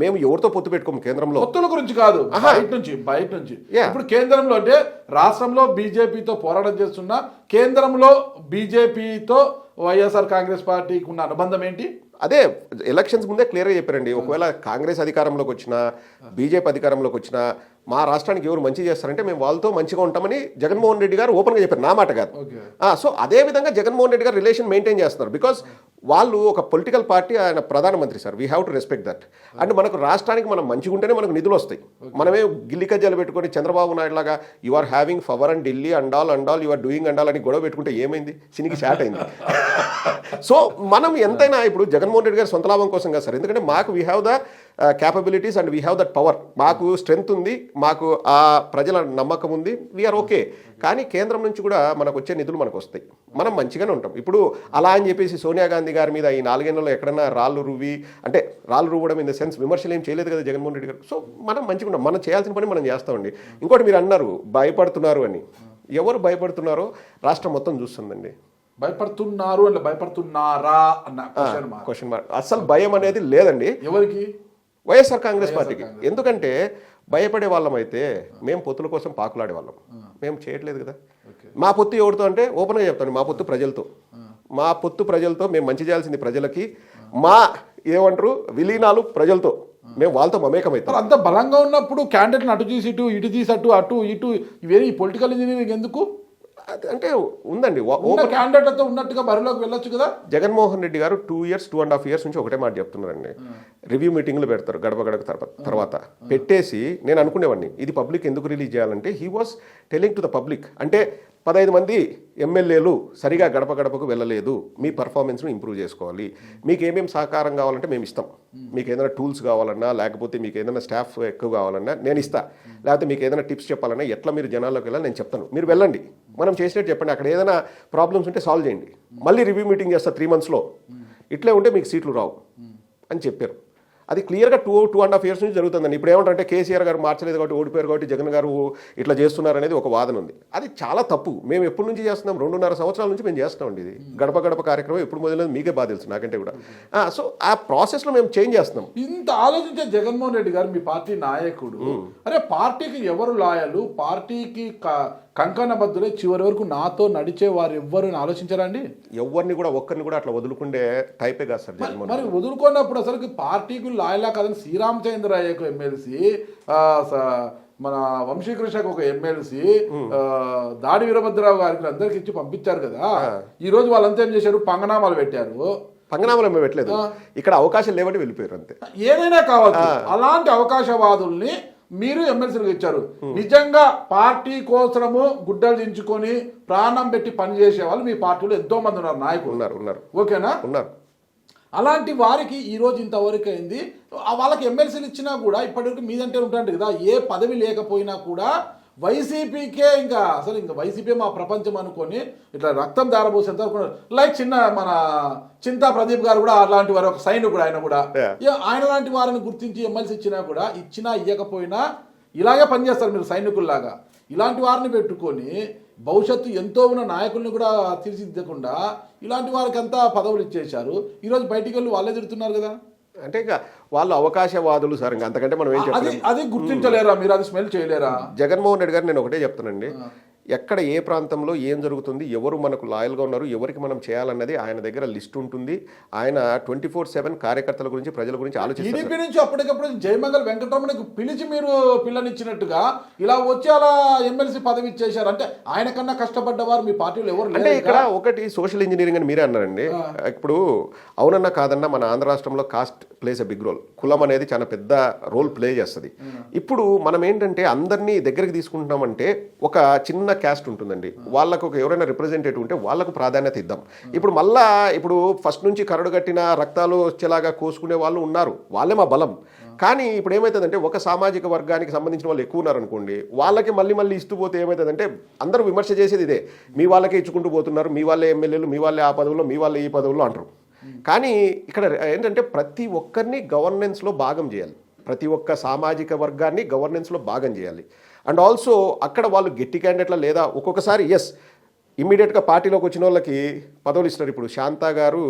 మేము ఎవరితో పొత్తు పెట్టుకోము కేంద్రంలో. పొత్తుల గురించి కాదు, బయట నుంచి. ఇప్పుడు కేంద్రంలో అంటే రాష్ట్రంలో బీజేపీతో పోరాటం చేస్తున్నా, కేంద్రంలో బీజేపీతో వైఎస్ఆర్ కాంగ్రెస్ పార్టీకి ఉన్న అనుబంధం ఏంటి? అదే ఎలక్షన్స్ ముందే క్లియర్గా చెప్పారండి. ఒకవేళ కాంగ్రెస్ అధికారంలోకి వచ్చినా, బీజేపీ అధికారంలోకి వచ్చినా మా రాష్ట్రానికి ఎవరు మంచి చేస్తారంటే మేము వాళ్ళతో మంచిగా ఉంటామని జగన్మోహన్ రెడ్డి గారు ఓపెన్గా చెప్పారు, నా మాట కాదు. సో అదే విధంగా జగన్మోహన్ రెడ్డి గారు రిలేషన్ మెయింటైన్ చేస్తున్నారు. బికాస్ వాళ్ళు ఒక పొలిటికల్ పార్టీ, ఆయన ప్రధానమంత్రి sir. We have to respect that. And మనకు రాష్ట్రానికి మనం మంచిగా ఉంటేనే మనకు నిధులు వస్తాయి. మనమే గిల్లి కజ్జాలు పెట్టుకొని చంద్రబాబు నాయుడు లాగా you are having power and Delhi and all you are doing and all అని గొడవ పెట్టుకుంటే ఏమైంది? సినికి స్టార్ట్ అయింది. సో మనం ఎంతైనా ఇప్పుడు జగన్మోహన్ రెడ్డి గారు సొంత లాభం కోసం కాదు సార్. ఎందుకంటే మాకు we have the capabilities and we have that power. మాకు స్ట్రెంగ్త్ ఉంది, మాకు ఆ ప్రజల నమ్మకం ఉంది, వీఆర్ ఓకే. కానీ కేంద్రం నుంచి కూడా మనకు వచ్చే నిధులు మనకు వస్తాయి, మనం మంచిగానే ఉంటాం. ఇప్పుడు అలా అని చెప్పేసి సోనియా గాంధీ గారి మీద ఈ 4 ఏళ్లలో ఎక్కడన్నా రాళ్ళు రువ్వడం ఇన్ ద సెన్స్ విమర్శలు ఏం చేయలేదు కదా జగన్మోహన్ రెడ్డి గారు. సో మనం మంచిగా ఉంటాం, మనం చేయాల్సిన పని మనం చేస్తామండి. ఇంకోటి మీరు అన్నారు భయపడుతున్నారు అని. ఎవరు భయపడుతున్నారో రాష్ట్రం మొత్తం చూస్తుందండి. భయపడుతున్నారు అంటే భయపడుతున్నారా అన్న క్వశ్చన్ మార్క్. అసలు భయం అనేది లేదండి. ఎవరికి? వైఎస్ఆర్ కాంగ్రెస్ పార్టీకి. ఎందుకంటే భయపడే వాళ్ళం అయితే మేము పొత్తుల కోసం పాకులాడే వాళ్ళం. మేము చేయట్లేదు కదా. మా పొత్తు ఎవరితో అంటే ఓపెన్గా చెప్తాను, మా పొత్తు ప్రజలతో. మా పొత్తు ప్రజలతో. మేము మంచి చేయాల్సింది ప్రజలకి. మా ఏమంటారు విలీనాలు ప్రజలతో. మేము వాళ్ళతో మమేకమవుతాం. అంత బలంగా ఉన్నప్పుడు క్యాండిడేట్ని అటు తీసి ఇటు తీసి అటు ఇటు ఇవేమి పొలిటికల్ ఇంజనీరింగ్ ఎందుకు? అంటే ఉందండి, క్యాండిడేట్లతో ఉన్నట్టుగా బరిలోకి వెళ్ళొచ్చు కదా. జగన్మోహన్ రెడ్డి గారు 2 years 2.5 years నుంచి ఒకటే మాట చెప్తున్నారండి. రివ్యూ మీటింగ్లు పెడతారు గడప గడప తర్వాత పెట్టేసి, నేను అనుకునేవాడిని ఇది పబ్లిక్ ఎందుకు రిలీజ్ చేయాలంటే he was telling to the public, అంటే 15 మంది ఎమ్మెల్యేలు సరిగా గడప గడపకు వెళ్ళలేదు, మీ పర్ఫార్మెన్స్ను ఇంప్రూవ్ చేసుకోవాలి, మీకు ఏమేమి సహకారం కావాలంటే మేము ఇస్తాం, మీకు ఏదైనా టూల్స్ కావాలన్నా లేకపోతే మీకు ఏదైనా స్టాఫ్ ఎక్కువ కావాలన్నా నేను ఇస్తా, లేకపోతే మీకు ఏదైనా టిప్స్ చెప్పాలన్నా ఎట్లా మీరు జనాల్లోకి వెళ్ళాలి నేను చెప్తాను, మీరు వెళ్ళండి, మనం చేసినట్టు చెప్పండి, అక్కడ ఏదైనా ప్రాబ్లమ్స్ ఉంటే సాల్వ్ చేయండి, మళ్ళీ రివ్యూ మీటింగ్ చేస్తా 3 monthsలో, ఇట్లే ఉంటే మీకు సీట్లు రావు అని చెప్పారు. అది క్లియర్గా 2.5 years నుంచి జరుగుతుందండి. ఇప్పుడు ఏమంటారంటే కేసీఆర్ గారు మార్చలేదు కాబట్టి ఓడిపోయారు కాబట్టి జగన్ గారు ఇట్లా చేస్తున్నారు అనేది ఒక వాదన ఉంది. అది చాలా తప్పు. మేము ఎప్పటి నుంచి చేస్తున్నాం, 2.5 సంవత్సరాల నుంచి మేము చేస్తున్నామండి. ఇది గడప గడప కార్యక్రమం ఎప్పుడు మొదలైంది మీకే బాధ తెలుసు నాకంటే కూడా. సో ఆ ప్రాసెస్లో మేము చేంజ్ చేస్తున్నాం. ఇంత ఆలోచించే జగన్మోహన్ రెడ్డి గారు మీ పార్టీ నాయకుడు, అరే పార్టీకి ఎవరు లాయలు, పార్టీకి కంకణబద్దులే చివరి వరకు నాతో నడిచే వారు ఎవ్వరు ఆలోచించారండి? ఎవరిని కూడా ఒక్కరిని కూడా అట్లా వదులుకుండే టైపే కాదు సార్ జగన్మోహన్. మరి వదులుకున్నప్పుడు అసలు పార్టీకి లాయలా కదని శ్రీరామచంద్రయ్యకు ఎమ్మెల్సీ, మన వంశీకృష్ణకు ఒక ఎమ్మెల్సీ, దాడి వీరభద్రరావు గారికి అందరికి ఇచ్చి పంపించారు కదా. ఈ రోజు వాళ్ళంతా ఏం చేశారు, పంగనామాలు పెట్టారు. పంగనామాలు మేము పెట్టలేదు, ఇక్కడ అవకాశం లేవని వెళ్ళిపోయారు అంతే. ఏదైనా కావచ్చు, అలాంటి అవకాశవాదుల్ని మీరు ఎమ్మెల్సీలకు ఇచ్చారు. నిజంగా పార్టీ కోసము గుడ్డలు దించుకొని ప్రాణం పెట్టి పనిచేసే వాళ్ళు మీ పార్టీలో ఎంతో మంది ఉన్నారు, నాయకులు ఉన్నారు. ఓకేనా? ఉన్నారు. అలాంటి వారికి ఈ రోజు ఇంతవరకు అయింది. వాళ్ళకి ఎమ్మెల్సీలు ఇచ్చినా కూడా ఇప్పటివరకు మీదంటే ఉంటుంది కదా, ఏ పదవి లేకపోయినా కూడా వైసీపీకే ఇంకా వైసీపీ మా ప్రపంచం అనుకొని ఇట్లా రక్తం దారబోసేంత లైక్ చిన్న మన చింతా ప్రదీప్ గారు కూడా అలాంటి వారు, ఒక సైనికుడు ఆయన కూడా. ఆయన లాంటి వారిని గుర్తించి ఎమ్మెల్సీ ఇచ్చినా కూడా, ఇచ్చినా ఇవ్వకపోయినా ఇలాగే పనిచేస్తారు మీరు సైనికుల్లాగా. ఇలాంటి వారిని పెట్టుకొని భవిష్యత్తు ఎంతో ఉన్న నాయకుల్ని కూడా తీర్చిదిద్దకుండా ఇలాంటి వారికి అంతా పదవులు ఇచ్చేశారు. ఈరోజు బయటికి వెళ్ళి వాళ్ళే తిడుతున్నారు కదా. అంటే ఇంకా వాళ్ళు అవకాశవాదులు సార్, ఇంకా అంతకంటే మనం ఏం చెప్పలేము. అది గుర్తించలేరా మీరు? అది స్మెల్ చేయలేరా? జగన్మోహన్ రెడ్డి గారు నేను ఒకటే చెప్తానండి, ఎక్కడ ఏ ప్రాంతంలో ఏం జరుగుతుంది, ఎవరు మనకు లాయల్గా ఉన్నారు, ఎవరికి మనం చేయాలన్నది ఆయన దగ్గర లిస్ట్ ఉంటుంది. ఆయన 24/7 కార్యకర్తల గురించి, ప్రజల గురించి ఆలోచిస్తారు. టీడీపీ నుంచి అప్పటికప్పుడు జయమంగళ వెంకటరమణకు పిలిచి మీరు పిల్లనిచ్చినట్టుగా ఇలా వచ్చి అలా ఎమ్మెల్సీ పదవి ఇచ్చేశారు. అంటే ఆయన కన్నా కష్టపడ్డవారు మీ పార్టీలో ఎవరు? అంటే ఇక్కడ ఒకటి సోషల్ ఇంజనీరింగ్ అని మీరే అన్నారండి. ఇప్పుడు అవునన్నా కాదన్నా మన ఆంధ్ర రాష్ట్రంలో caste plays a big role. కులం అనేది చాలా పెద్ద రోల్ ప్లే చేస్తుంది. ఇప్పుడు మనం ఏంటంటే అందరినీ దగ్గరికి తీసుకుంటున్నామంటే ఒక చిన్న క్యాస్ట్ ఉంటుందండి, వాళ్ళకు ఎవరైనా రిప్రజెంటేటివ్ ఉంటే వాళ్ళకు ప్రాధాన్యత ఇద్దాం. ఇప్పుడు ఫస్ట్ నుంచి కరడు కట్టిన రక్తాలు వచ్చేలాగా కోసుకునే వాళ్ళు ఉన్నారు, వాళ్ళే మా బలం. కానీ ఇప్పుడు ఏమవుతుందంటే ఒక సామాజిక వర్గానికి సంబంధించిన వాళ్ళు ఎక్కువ ఉన్నారనుకోండి, వాళ్ళకి మళ్ళీ ఇస్తూ పోతే ఏమవుతుందంటే అందరూ విమర్శ చేసేది ఇదే, మీ వాళ్ళకే ఇచ్చుకుంటూ పోతున్నారు, మీ వాళ్ళే ఎమ్మెల్యేలు, మీ వాళ్ళే ఆ పదవుల్లో, మీ వాళ్ళే ఈ పదవుల్లో అంటారు. కానీ ఇక్కడ ఏంటంటే ప్రతి ఒక్కరిని గవర్నెన్స్లో భాగం చేయాలి, ప్రతి ఒక్క సామాజిక వర్గాన్ని గవర్నెన్స్లో భాగం చేయాలి. అండ్ ఆల్సో అక్కడ వాళ్ళు గట్టి క్యాండిడేట్ల లేదా ఒక్కొక్కసారి ఇమ్మీడియట్గా పార్టీలోకి వచ్చిన వాళ్ళకి పదవులు ఇస్తారు. ఇప్పుడు శాంతా గారు,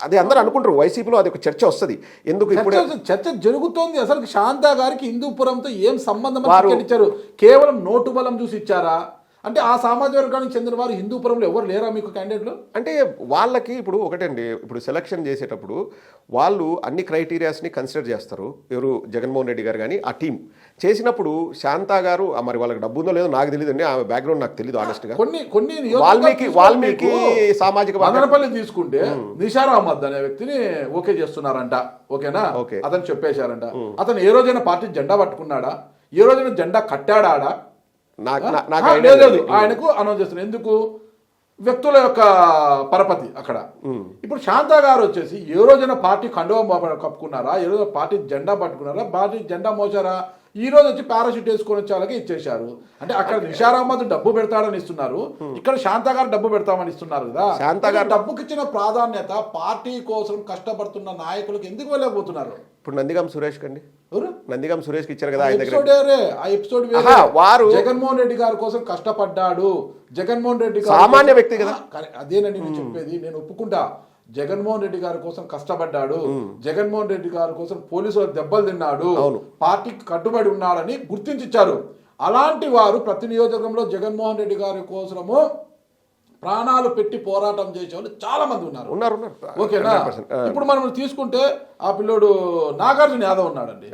అదే అందరూ అనుకుంటారు వైసీపీలో అది ఒక చర్చ వస్తుంది. ఎందుకు ఇప్పుడు చర్చ జరుగుతోంది? అసలు శాంతా గారికి హిందూపురంతో ఏం సంబంధం ఇచ్చారు? కేవలం నోటు బలం చూసి ఇచ్చారా? అంటే ఆ సామాజిక వర్గానికి చెందిన వారు హిందూపురంలో ఎవరు లేరా మీకు క్యాండిడేట్లు? అంటే వాళ్ళకి ఇప్పుడు ఒకటండి, ఇప్పుడు సెలక్షన్ చేసేటప్పుడు వాళ్ళు అన్ని క్రైటీరియాస్ని కన్సిడర్ చేస్తారు. ఎవరు జగన్మోహన్ రెడ్డి గారు కానీ ఆ టీం చేసినప్పుడు శాంతా గారు మరి వాళ్ళకి డబ్బు ఉందో లేదో నాకు తెలియదు, ఆమె బ్యాక్గ్రౌండ్ నాకు తెలియదు ఆనెస్ట్గా. కొన్ని వాల్మీకి సామాజిక మదనపల్లి తీసుకుంటే నిషార్ అహ్మద్ అనే వ్యక్తిని ఓకే చేస్తున్నారంట. ఓకేనా? అతను చెప్పేశారంట. అతను ఏ రోజైనా పార్టీ జెండా పట్టుకున్నాడా? ఏ రోజైనా జెండా కట్టాడా? లేదు, ఆయనకు అనౌన్స్ చేస్తున్నారు. ఎందుకు? వ్యక్తుల యొక్క పరపతి అక్కడ. ఇప్పుడు శాంతా గారు వచ్చేసి ఏ రోజైనా పార్టీ కండువా కప్పుకున్నారా? ఏ రోజు పార్టీ జెండా పట్టుకున్నారా? పార్టీ జెండా మోసారా? ఈ రోజు వచ్చి పారాషూట్ వేసుకొని వచ్చే వాళ్ళకి ఇచ్చేశారు. అంటే అక్కడ నిషార్ అహ్మద్ డబ్బు పెడతాడని ఇస్తున్నారు, ఇక్కడ శాంతా గారు డబ్బు పెడతామని ఇస్తున్నారు కదా. శాంతా గారు డబ్బుకి ఇచ్చిన ప్రాధాన్యత పార్టీ కోసం కష్టపడుతున్న నాయకులకు ఎందుకు వెళ్ళకపోతున్నారు? ఇప్పుడు నందిగాం సురేష్ కండి, నందిగాం సురేష్ కి ఇచ్చారు కదా ఆ ఎపిసోడ్ వారు జగన్మోహన్ రెడ్డి గారి కోసం కష్టపడ్డాడు. జగన్మోహన్ రెడ్డి సామాన్య వ్యక్తి కదా. అదేనండి నేను చెప్పేది, నేను ఒప్పుకుంటా. జగన్మోహన్ రెడ్డి గారి కోసం కష్టపడ్డాడు, జగన్మోహన్ రెడ్డి గారి కోసం పోలీసులు దెబ్బలు తిన్నాడు, పార్టీకి కట్టుబడి ఉన్నాడని గుర్తించారు. అలాంటి వారు ప్రతి నియోజకవర్గంలో జగన్మోహన్ రెడ్డి గారి కోసము ప్రాణాలు పెట్టి పోరాటం చేసే వాళ్ళు చాలా మంది ఉన్నారు. ఉన్నారు ఓకేనా? 100%. ఇప్పుడు మనం తీసుకుంటే ఆ పిల్లోడు నాగార్జున యాదవ్ ఉన్నాడండి.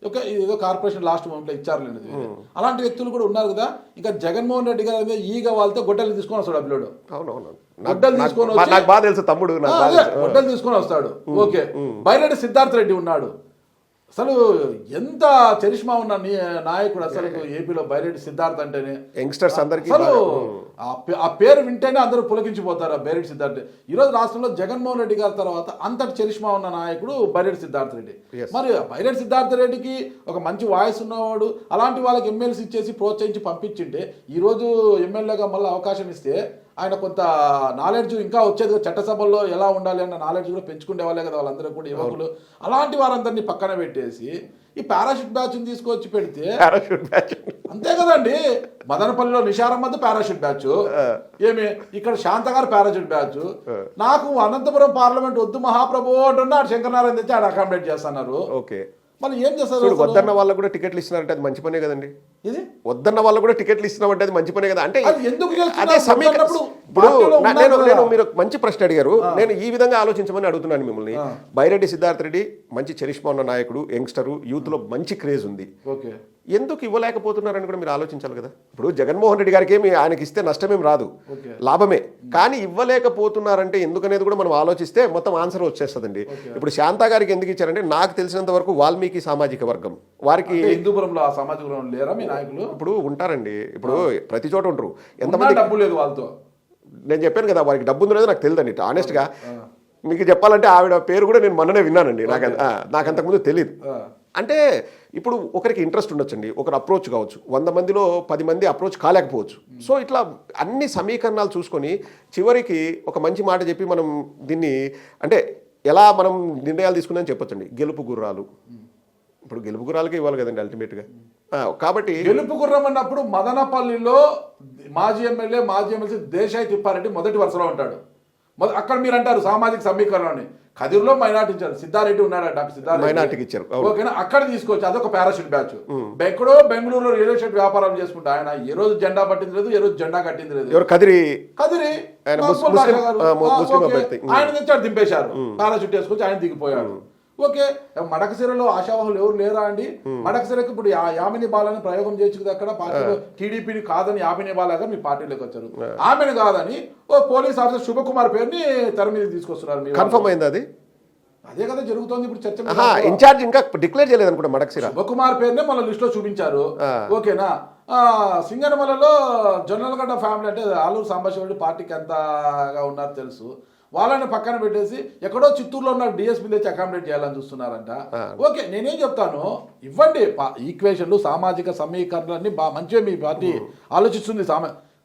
ఓకే, ఏదో కార్పొరేషన్ లాస్ట్ మూమెంట్ లో ఇచ్చారులేండి. అలాంటి వ్యక్తులు కూడా ఉన్నారు కదా. ఇంకా జగన్మోహన్ రెడ్డి గారు ఈగ వాళ్ళతో గొడ్డలు తీసుకొని వస్తాడు ఆ పిల్లోడు. అవునవును, గొడ్డలు తీసుకొని నాకు బాగా తెలుసు తమ్ముడు, గొడ్డలు తీసుకొని వస్తాడు. ఓకే, బైరెడ్డి సిద్ధార్థ రెడ్డి ఉన్నాడు. అసలు ఎంత చరిష్మా ఉన్న నాయకుడు అసలు ఏపీలో బైరెడ్డి సిద్ధార్థ్ అంటేనే యంగ్స్టర్స్ అందరికీ అసలు ఆ పేరు వింటేనే అందరూ పులకించిపోతారు. ఆ బైరెడ్డి సిద్ధార్థ్ ఈ రోజు రాష్ట్రంలో జగన్మోహన్ రెడ్డి గారి తర్వాత అంతటి చరిష్మా ఉన్న నాయకుడు బైరెడ్డి సిద్ధార్థ రెడ్డి. మరి బైరెడ్డి సిద్ధార్థ రెడ్డికి ఒక మంచి వాయిస్ ఉన్నవాడు, అలాంటి వాళ్ళకి ఎమ్మెల్సీ ఇచ్చేసి ప్రోత్సహించి పంపించింటే ఈ రోజు ఎమ్మెల్యేగా మళ్ళీ అవకాశం ఇస్తే ఆయన కొంత నాలెడ్జ్ ఇంకా వచ్చేది. చట్టసభల్లో ఎలా ఉండాలి అన్న నాలెడ్జ్ కూడా పెంచుకునే వాళ్ళే కదా వాళ్ళందరూ కూడా యువకులు. అలాంటి వారందరినీ పక్కన పెట్టేసి ఈ పారాషూట్ బ్యాచ్ తీసుకొచ్చి పెడితే అంతే కదండి. మదనపల్లిలో నిషారమ్మద్దు పారాషూట్ బ్యాచ్, ఏమి ఇక్కడ శాంతగారు పారాషూట్ బ్యాచ్. నాకు అనంతపురం పార్లమెంట్ వద్దు మహాప్రభు అంటున్నా శంకరనారాయణ తెచ్చి ఆడ అకామిడేట్ చేస్తున్నారు. ఓకే, మళ్ళీ ఏం చేస్తారు? వద్దన్న వాళ్ళకు కూడా టికెట్లు ఇస్తున్నారంటే అది మంచి పనే కదండి. ఇది వద్దన్న వాళ్ళు కూడా టికెట్లు ఇస్తున్నామంటే అది మంచి పనే కదా. అంటే ఎందుకు అదే సమీకరణ. ఇప్పుడు నేను మీరు మంచి ప్రశ్న అడిగారు, నేను ఈ విధంగా ఆలోచించమని అడుగుతున్నాను మిమ్మల్ని. బైరెడ్డి సిద్ధార్థ రెడ్డి మంచి చరిష్మా ఉన్న నాయకుడు, యంగ్స్టరు, యూత్ లో మంచి క్రేజ్ ఉంది. ఓకే, ఎందుకు ఇవ్వలేకపోతున్నారని కూడా మీరు ఆలోచించాలి కదా. ఇప్పుడు జగన్మోహన్ రెడ్డి గారికి ఏమి ఆయనకి ఇస్తే నష్టమేం రాదు, లాభమే. కానీ ఇవ్వలేకపోతున్నారంటే ఎందుకనేది కూడా మనం ఆలోచిస్తే మొత్తం ఆన్సర్ వచ్చేస్తుందండి. ఇప్పుడు శాంతా గారికి ఎందుకు ఇచ్చారంటే నాకు తెలిసినంత వరకు వాల్మీకి సామాజిక వర్గం వారికి హిందూపురంలో ఆ సామాజిక వర్గం లేరా మీ నాయకులు? ఇప్పుడు ఉంటారండి, ఇప్పుడు ప్రతి చోట ఉంటారు. ఎంతమంది డబ్బు లేదు వాళ్ళతో. నేను చెప్పాను కదా వారికి డబ్బు ఉందో లేదో నాకు తెలియదండి. ఆనెస్ట్గా మీకు చెప్పాలంటే ఆవిడ పేరు కూడా నేను మొన్ననే విన్నానండి. నాకు అంతకుముందు తెలియదు. అంటే ఇప్పుడు ఒకరికి ఇంట్రెస్ట్ ఉండొచ్చండి, ఒకరు అప్రోచ్ కావచ్చు, 100 మందిలో 10 మంది అప్రోచ్ కాలేకపోవచ్చు. సో ఇట్లా అన్ని సమీకరణాలు చూసుకొని చివరికి ఒక మంచి మాట చెప్పి మనం దీన్ని అంటే ఎలా మనం నిర్ణయాలు తీసుకుందని చెప్పొచ్చండి. గెలుపు గుర్రాలు, ఇప్పుడు గెలుపు గుర్రాలకే ఇవ్వాలి కదండి అల్టిమేట్గా. కాబట్టి గెలుపు గుర్రం అన్నప్పుడు మదనపల్లిలో మాజీ ఎమ్మెల్సీ దేశాయి తిప్పారెడ్డి మొదటి వరుసలో ఉంటాడు. అక్కడ మీరు అంటారు సామాజిక సమీకరణ. కదిరిలో మైనార్టీ ఇచ్చారు, సిద్ధారెడ్డి ఉన్నాడు, డాక్టర్ సిద్ధారెడ్డి మైనార్టీకి ఇచ్చారు. ఓకేనా, అక్కడ తీసుకొచ్చి అదొక పారాషూట్ బ్యాచ్. ఎక్కడో బెంగళూరులో రియల్ ఎస్టేట్ వ్యాపారం చేసుకుంటా ఆయన ఏ రోజు జెండా పట్టింది లేదు, ఏ రోజు జెండా కట్టింది లేదు. కదిరి ఆయన తెచ్చాడు, దింపేశారు, పారాషూట్ వేసుకొచ్చి ఆయన దిగిపోయాడు. ఓకే, మడకసిరలో ఆశావాహులు ఎవరు లేరా అండి? మడకసిరకు ఇప్పుడు యామిని బాలని ప్రయోగం చేయొచ్చు కదా. అక్కడ పార్టీలో టీడీపీని కాదని యామిని బాలాగా మీ పార్టీలోకి వచ్చారు. ఆమెను కాదని ఓ పోలీస్ ఆఫీసర్ శుభకుమార్ పేరుని తెర మీద తీసుకొస్తున్నారు. కన్ఫర్మ్ అయింది అది? అదే కదా జరుగుతోంది ఇప్పుడు చర్చ. ఇన్ఛార్జ్ ఇంకా డిక్లేర్ చేయలేదు అనుకుంటా మడకసిర. శుభకుమార్ పేరునే మన లిస్ట్ లో చూపించారు. ఓకేనా, సింగనమలలో జొన్నలగడ్డ ఫ్యామిలీ అంటే ఆలూరు సాంబశివరెడ్డి పార్టీకి ఎంతగా ఉన్నారో తెలుసు. వాళ్ళని పక్కన పెట్టేసి ఎక్కడో చిత్తూరులో ఉన్న డిఎస్పీ తెచ్చి అకామిడేట్ చేయాలని చూస్తున్నారంట. ఓకే, నేనేం చెప్తాను, ఇవ్వండి ఈక్వేషన్లు, సామాజిక సమీకరణలన్నీ మంచిగా మీ పార్టీ ఆలోచిస్తుంది.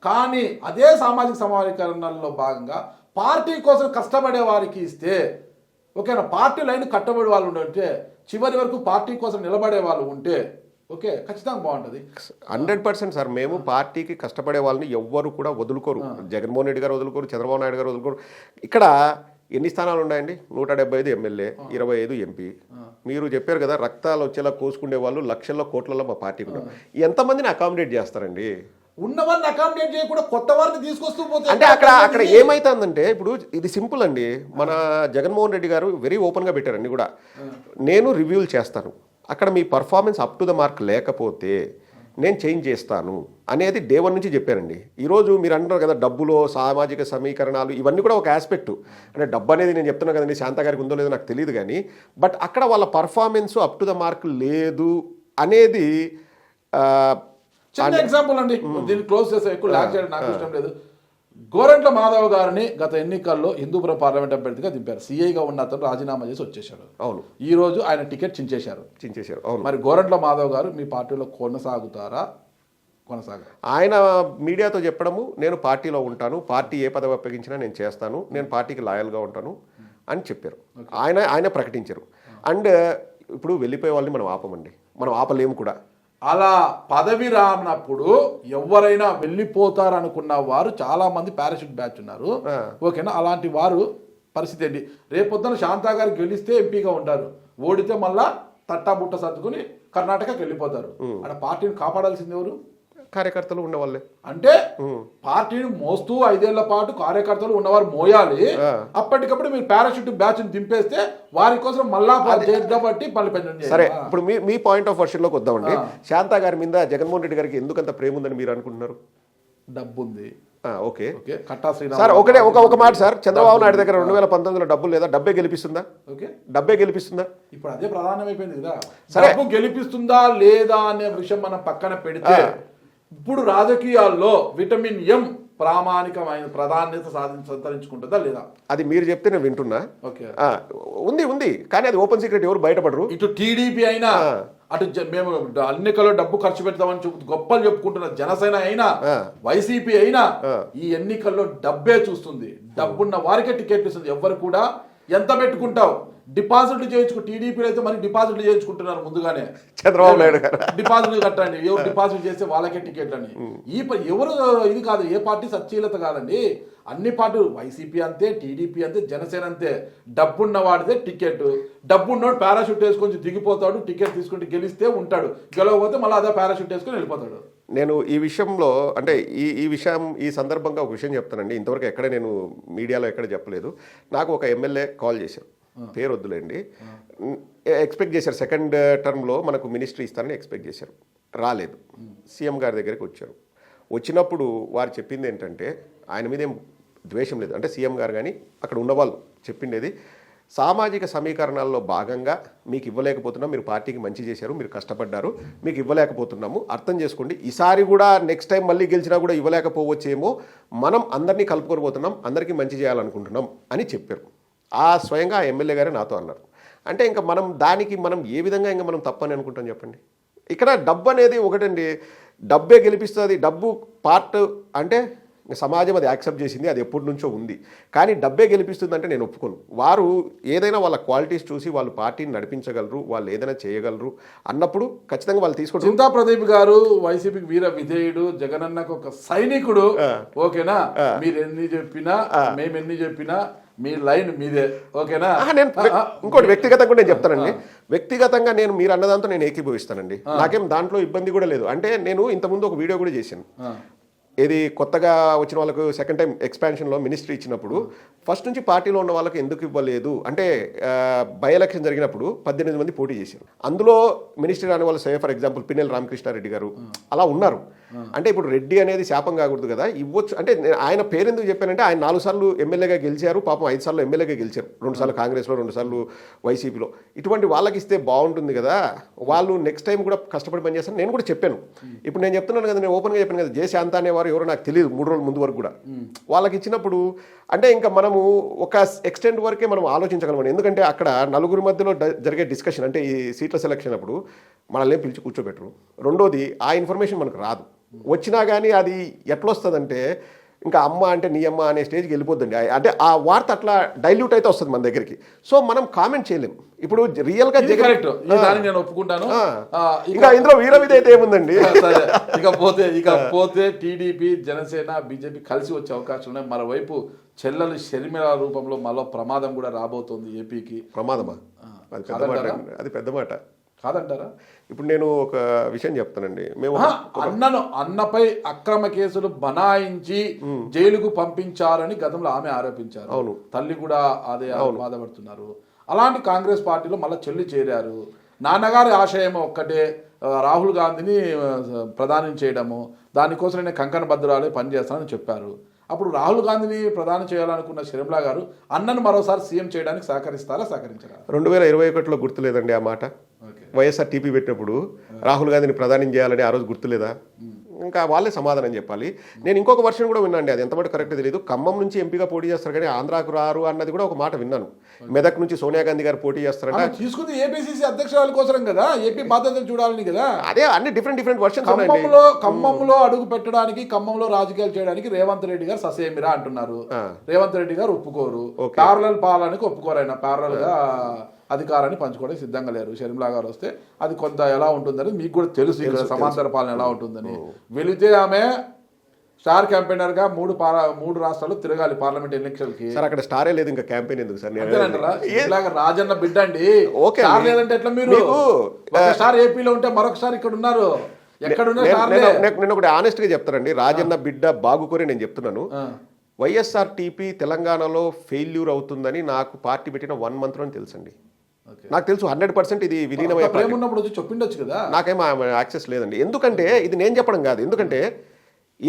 కానీ అదే సామాజిక సమీకరణల్లో భాగంగా పార్టీ కోసం కష్టపడే వారికి ఇస్తే, ఓకేనా, పార్టీ లైన్ కట్టబడే వాళ్ళు ఉంటే, చివరి వరకు పార్టీ కోసం నిలబడే వాళ్ళు ఉంటే ఓకే, ఖచ్చితంగా బాగుంటుంది. 100% సార్. మేము పార్టీకి కష్టపడే వాళ్ళని ఎవ్వరు కూడా వదులుకోరు. జగన్మోహన్ రెడ్డి గారు వదులుకోరు, చంద్రబాబు నాయుడు గారు వదులుకోరు. ఇక్కడ ఎన్ని స్థానాలు ఉన్నాయండి? 175 ఎమ్మెల్యే, 25 ఎంపీ. మీరు చెప్పారు కదా రక్తాలు వచ్చేలా కోసుకునే వాళ్ళు లక్షల్లో కోట్లలో మా పార్టీకి ఉన్నారు. ఎంతమందిని అకామిడేట్ చేస్తారండి? ఉన్నవారిని అకామిడేట్ చేయకుండా కొత్త వారిని తీసుకొస్తూ పోతే అంటే అక్కడ ఏమైతుందంటే ఇప్పుడు ఇది సింపుల్ అండి. మన జగన్మోహన్ రెడ్డి గారు వెరీ ఓపెన్గా పెట్టారండి కూడా, నేను రివ్యూలు చేస్తాను, అక్కడ మీ performance up to the mark లేకపోతే నేను చేంజ్ చేస్తాను అనేది డే 1 నుంచి చెప్పారండి. ఈరోజు మీరు అంటారు కదా డబ్బులో సామాజిక సమీకరణాలు ఇవన్నీ కూడా ఒక ఆస్పెక్ట్. అంటే డబ్బు అనేది నేను చెప్తున్నాను కదండి, శాంతా గారికి ఉందో లేదో నాకు తెలియదు కానీ, బట్ అక్కడ వాళ్ళ performance up to the mark లేదు అనేది. చిన్న ఎగ్జాంపుల్ అండి, దీన్ని క్లోజ్ చేసే ఎక్కువ లాక్ చేయడం నాకు ఇష్టం లేదు. గోరంట్ల మాధవ్ గారిని గత ఎన్నికల్లో హిందూపురం పార్లమెంట్ అభ్యర్థిగా దింపారు. సీఐగా ఉన్న అతను రాజీనామా చేసి వచ్చేశాడు. అవును, ఈ రోజు ఆయన టికెట్ చించేశారు. అవును. మరి గోరంట్ల మాధవ్ గారు మీ పార్టీలో కొనసాగుతారా? ఆయన మీడియాతో చెప్పడము, నేను పార్టీలో ఉంటాను, పార్టీ ఏ పదవి అప్పగించినా నేను చేస్తాను, నేను పార్టీకి లాయల్గా ఉంటాను అని చెప్పారు. ఆయన ప్రకటించారు. అండ్ ఇప్పుడు వెళ్ళిపోయే వాళ్ళని మనం ఆపమండి, మనం ఆపలేము కూడా. అలా పదవి రానప్పుడు ఎవరైనా వెళ్ళిపోతారనుకున్న వారు చాలా మంది పారాషూట్ బ్యాచ్ ఉన్నారు. ఓకేనా, అలాంటి వారు పరిస్థితి ఏంటి? రేపొద్దున శాంతా గారు గెలిస్తే ఎంపీగా ఉంటారు, ఓడితే మళ్ళా తట్టా బుట్ట సర్దుకుని కర్ణాటకకి వెళ్ళిపోతారు. అక్కడ పార్టీని కాపాడాల్సింది ఎవరు? కార్యకర్తలు ఉన్నవాళ్ళే. అంటే పార్టీని మోస్తూ 5 ఏళ్ల పాటు కార్యకర్తలు ఉన్నవారు మోయాలి. అప్పటికప్పుడు మీరు పారాషూట్ బ్యాచ్ దింపేస్తే వారి కోసం మళ్ళా కాబట్టి సరే, ఇప్పుడు మీ పాయింట్ ఆఫ్ వర్షన్ లోకి వద్దామండి. శాంతా గారి మీద జగన్మోహన్ రెడ్డి గారికి ఎందుకంత ప్రేమ ఉందని మీరు అనుకుంటున్నారు? డబ్బు ఉంది. ఓకే కట్టా సార్, ఒక మాట సార్, చంద్రబాబు నాయుడు దగ్గర 2019లో డబ్బు లేదా? డబ్బే గెలిపిస్తుందా? డబ్బే గెలిపిస్తుందా? ఇప్పుడు అదే ప్రధానమైపోయింది కదా. డబ్బు గెలిపిస్తుందా లేదా అనే విషయం మనం పక్కన పెడితే, ఇప్పుడు రాజకీయాల్లో విటమిన్ ఎం ప్రామాణికమైన ప్రాధాన్యత సంతరించుకుంటుందా లేదా? అది మీరు చెప్తే నేను వింటున్నా. ఉంది కానీ అది ఓపెన్ సీక్రెట్, ఎవరు బయటపడరు. ఇటు టీడీపీ అయినా, అటు మేము ఎన్నికల్లో డబ్బు ఖర్చు పెడతామని గొప్పలు చెప్పుకుంటున్న జనసేన అయినా, వైసీపీ అయినా ఈ ఎన్నికల్లో డబ్బే చూస్తుంది. డబ్బున్న వారికే టికెట్ ఇస్తుంది. ఎవరు కూడా ఎంత పెట్టుకుంటావు డిపాజిట్లు చేయించుకో. టీడీపీలో అయితే మరి డిపాజిట్లు చేయించుకుంటున్నారు ముందుగానే. చంద్రబాబు నాయుడు గారు డిపాజిట్లు కట్టండి, ఎవరు డిపాజిట్ చేస్తే వాళ్ళకే టికెట్ అని. ఎవరు ఇది కాదు, ఏ పార్టీ సచ్చీలత కాదండి. అన్ని పార్టీలు, వైసీపీ అంతే, టీడీపీ అంతే, జనసేన అంతే. డబ్బున్న వాడితే టికెట్. డబ్బున్నోడు పారాషూట్ వేసుకొని దిగిపోతాడు, టికెట్ తీసుకుంటే గెలిస్తే ఉంటాడు, గెలవకపోతే మళ్ళీ అదే పారాషూట్ వేసుకొని వెళ్ళిపోతాడు. నేను ఈ విషయంలో అంటే ఈ సందర్భంగా ఒక విషయం చెప్తానండి. ఇంతవరకు ఎక్కడ నేను మీడియాలో ఎక్కడ చెప్పలేదు. నాకు ఒక ఎమ్మెల్యే కాల్ చేశారు, పేరు వద్దులేండి. ఎక్స్పెక్ట్ చేశారు సెకండ్ టర్మ్లో మనకు మినిస్ట్రీ ఇస్తారని ఎక్స్పెక్ట్ చేశారు. రాలేదు. సీఎం గారి దగ్గరికి వచ్చారు. వచ్చినప్పుడు వారు చెప్పింది ఏంటంటే, ఆయన మీద ఏం ద్వేషం లేదు, అంటే సీఎం గారు కానీ అక్కడ ఉన్నవాళ్ళు చెప్పిండేది, సామాజిక సమీకరణాల్లో భాగంగా మీకు ఇవ్వలేకపోతున్నాం, మీరు పార్టీకి మంచి చేశారు, మీరు కష్టపడ్డారు, మీకు ఇవ్వలేకపోతున్నాము, అర్థం చేసుకోండి. ఈసారి కూడా నెక్స్ట్ టైం మళ్ళీ గెలిచినా కూడా ఇవ్వలేకపోవచ్చేమో, మనం అందరినీ కలుపుకొని పోతున్నాం, అందరికీ మంచి చేయాలనుకుంటున్నాం అని చెప్పారు. స్వయంగా ఆ ఎమ్మెల్యే గారే నాతో అన్నారు. అంటే ఇంకా మనం ఏ విధంగా ఇంకా మనం తప్పని అనుకుంటాం చెప్పండి. ఇక్కడ డబ్బు అనేది ఒకటండి, డబ్బే గెలిపిస్తుంది. డబ్బు పార్ట్ అంటే సమాజం అది యాక్సెప్ట్ చేసింది, అది ఎప్పటి నుంచో ఉంది. కానీ డబ్బే గెలిపిస్తుంది అంటే నేను ఒప్పుకోను. వారు ఏదైనా వాళ్ళ క్వాలిటీస్ చూసి వాళ్ళు పార్టీని నడిపించగలరు, వాళ్ళు ఏదైనా చేయగలరు అన్నప్పుడు ఖచ్చితంగా వాళ్ళు తీసుకుంటారు. చింతా ప్రదీప్ గారు వైసీపీకి వీర విధేయుడు, జగనన్నకు ఒక సైనికుడు. ఓకేనా, మీరు ఎన్ని చెప్పినా, మేము ఎన్ని చెప్పినా మీ లైన్ మీదే. ఓకేనా. నేను ఇంకోటి వ్యక్తిగతంగా నేను చెప్తానండి. వ్యక్తిగతంగా నేను మీరు అన్నదాంతో నేను ఏకీభవిస్తానండి. నాకేం దాంట్లో ఇబ్బంది కూడా లేదు. అంటే నేను ఇంతకుముందు ఒక వీడియో కూడా చేశాను. ఇది కొత్తగా వచ్చిన వాళ్ళకు సెకండ్ టైం ఎక్స్పాన్షన్లో మినిస్ట్రీ ఇచ్చినప్పుడు ఫస్ట్ నుంచి పార్టీలో ఉన్న వాళ్ళకి ఎందుకు ఇవ్వలేదు అంటే, బై ఎలక్షన్ జరిగినప్పుడు 18 మంది పోటీ చేశారు. అందులో మినిస్ట్రీ రాని వాళ్ళు ఫర్ ఎగ్జాంపుల్ పిన్నెల రామకృష్ణారెడ్డి గారు అలా ఉన్నారు. అంటే ఇప్పుడు రెడ్డి అనేది శాపం కాకూడదు కదా, ఇవ్వచ్చు. అంటే ఆయన పేరు ఎందుకు చెప్పానంటే, ఆయన 4 సార్లు ఎమ్మెల్యేగా గెలిచారు, పాపం 5 సార్లు ఎమ్మెల్యేగా గెలిచారు, 2 సార్లు కాంగ్రెస్లో, 2 సార్లు వైసీపీలో. ఇటువంటి వాళ్ళకి ఇస్తే బాగుంటుంది కదా, వాళ్ళు నెక్స్ట్ టైం కూడా కష్టపడి పనిచేస్తారు. నేను కూడా చెప్పాను. ఇప్పుడు నేను చెప్తున్నాను కదా, నేను ఓపెన్గా చెప్పాను కదా, జే శాంత అనేవారు ఎవరో నాకు తెలియదు 3 రోజుల ముందు వరకు కూడా. వాళ్ళకి ఇచ్చినప్పుడు అంటే ఇంకా మనము ఒక ఎక్స్టెంట్ వరకే మనం ఆలోచించగలమని. ఎందుకంటే అక్కడ నలుగురి మధ్యలో జరిగే డిస్కషన్, అంటే ఈ సీట్ల సెలక్షన్ అప్పుడు మనల్ని పిలిచి కూర్చోబెట్టరు. రెండోది, ఆ ఇన్ఫర్మేషన్ మనకు రాదు. వచ్చినా కానీ అది ఎట్లొస్తుందంటే, ఇంకా అమ్మ అంటే నీ అమ్మ అనే స్టేజ్కి వెళ్ళిపోద్దండి. అంటే ఆ వార్త అట్లా డైల్యూట్ అయితే వస్తుంది మన దగ్గరికి. సో మనం కామెంట్ చేయలేము. ఇప్పుడు రియల్ గా నేను ఒప్పుకుంటాను. ఇంకా ఇందులో వీర విధి అయితే ఏముందండి. ఇకపోతే టీడీపీ, జనసేన, బీజేపీ కలిసి వచ్చే అవకాశం ఉన్నాయి. మరోవైపు చెల్లెలు షర్మిల రూపంలో మరో ప్రమాదం కూడా రాబోతోంది ఏపీకి. ప్రమాదమా? అది పెద్ద మాట కాదంటారా? ఇప్పుడు నేను ఒక విషయం చెప్తానండి. మేము అన్నపై అక్రమ కేసులు బనాయించి జైలుకు పంపించారని గతంలో ఆమె ఆరోపించారు. అవును, తల్లి కూడా అదే బాధపడుతున్నారు. అలాంటి కాంగ్రెస్ పార్టీలో మళ్ళీ చెల్లి చేరారు. నాన్నగారి ఆశయం ఒక్కటే, రాహుల్ గాంధీని ప్రధానం చేయడము, దానికోసం నేను కంకణ బద్రాలే పనిచేస్తానని చెప్పారు. అప్పుడు రాహుల్ గాంధీని ప్రధానం చేయాలనుకున్న షర్మిల గారు అన్నను మరోసారి సీఎం చేయడానికి సహకరించారా? 2021లో గుర్తులేదండి ఆ మాట. వైఎస్ఆర్ టీపీ పెట్టినప్పుడు రాహుల్ గాంధీని ప్రధానం చేయాలని ఆ రోజు గుర్తులేదా? ఇంకా వాళ్ళే సమాధానం చెప్పాలి. నేను ఇంకొక వర్షన్ కూడా విన్నాండి, అది ఎంతమంది కరెక్ట్ తెలియదు. ఖమ్మం నుంచి ఎంపీగా పోటీ చేస్తారు కానీ ఆంధ్రాకు రారు అన్నది కూడా ఒక మాట విన్నాను. మెదక్ నుంచి సోనియా గాంధీ గారు పోటీ చేస్తారంటే, తీసుకుంది ఏపీసీసీ అధ్యక్షురాల కోసం కదా, ఏపీ బాధ్యతలు చూడాలని కదా. అదే అన్ని డిఫరెంట్ వర్షన్స్. ఖమ్మంలో అడుగు పెట్టడానికి, ఖమ్మంలో రాజకీయాలు చేయడానికి రేవంత్ రెడ్డి గారు ససేమిరా అంటున్నారు. రేవంత్ రెడ్డి గారు ఒప్పుకోరు. ప్యారలల్ పాలనకి ఒప్పుకోరు. ఆయన ప్యారలల్ గా అధికారాన్ని పంచుకోవడానికి సిద్ధంగా లేరు. షర్మిలా గారు వస్తే అది కొంత ఎలా ఉంటుందని మీకు కూడా తెలుసు, ఇక్కడ సమాంతర పాలన ఎలా ఉంటుందని. వెళితే ఆమె స్టార్ క్యాంపెయినర్ గా 3 రాష్ట్రాలు తిరగాలి పార్లమెంట్ ఎలక్షన్ కి. సార్ అక్కడ స్టారే లేదు, ఇంకా క్యాంపెయిన్ ఎందుకు సార్? రాజన్న బిడ్డ అండి. లేదంటే ఎట్లా? మీరు స్టార్ ఏపీలో ఉంటే మరొకసారి ఇక్కడ ఉన్నారు. ఎక్కడున్నా నేను ఒకటి ఆనెస్ట్ గా చెప్తానండి, రాజన్న బిడ్డ బాగుకొని నేను చెప్తున్నాను. వైఎస్ఆర్టీపీ తెలంగాణలో ఫెయిల్యూర్ అవుతుందని నాకు పార్టీ పెట్టిన 1 month లోనే తెలుసండి. నాకు తెలుసు 100% ఇది విలీనమైనప్పుడు చెప్పిండొచ్చు కదా. నాకేమో యాక్సెస్ లేదండి. ఎందుకంటే ఇది నేను చెప్పడం కాదు, ఎందుకంటే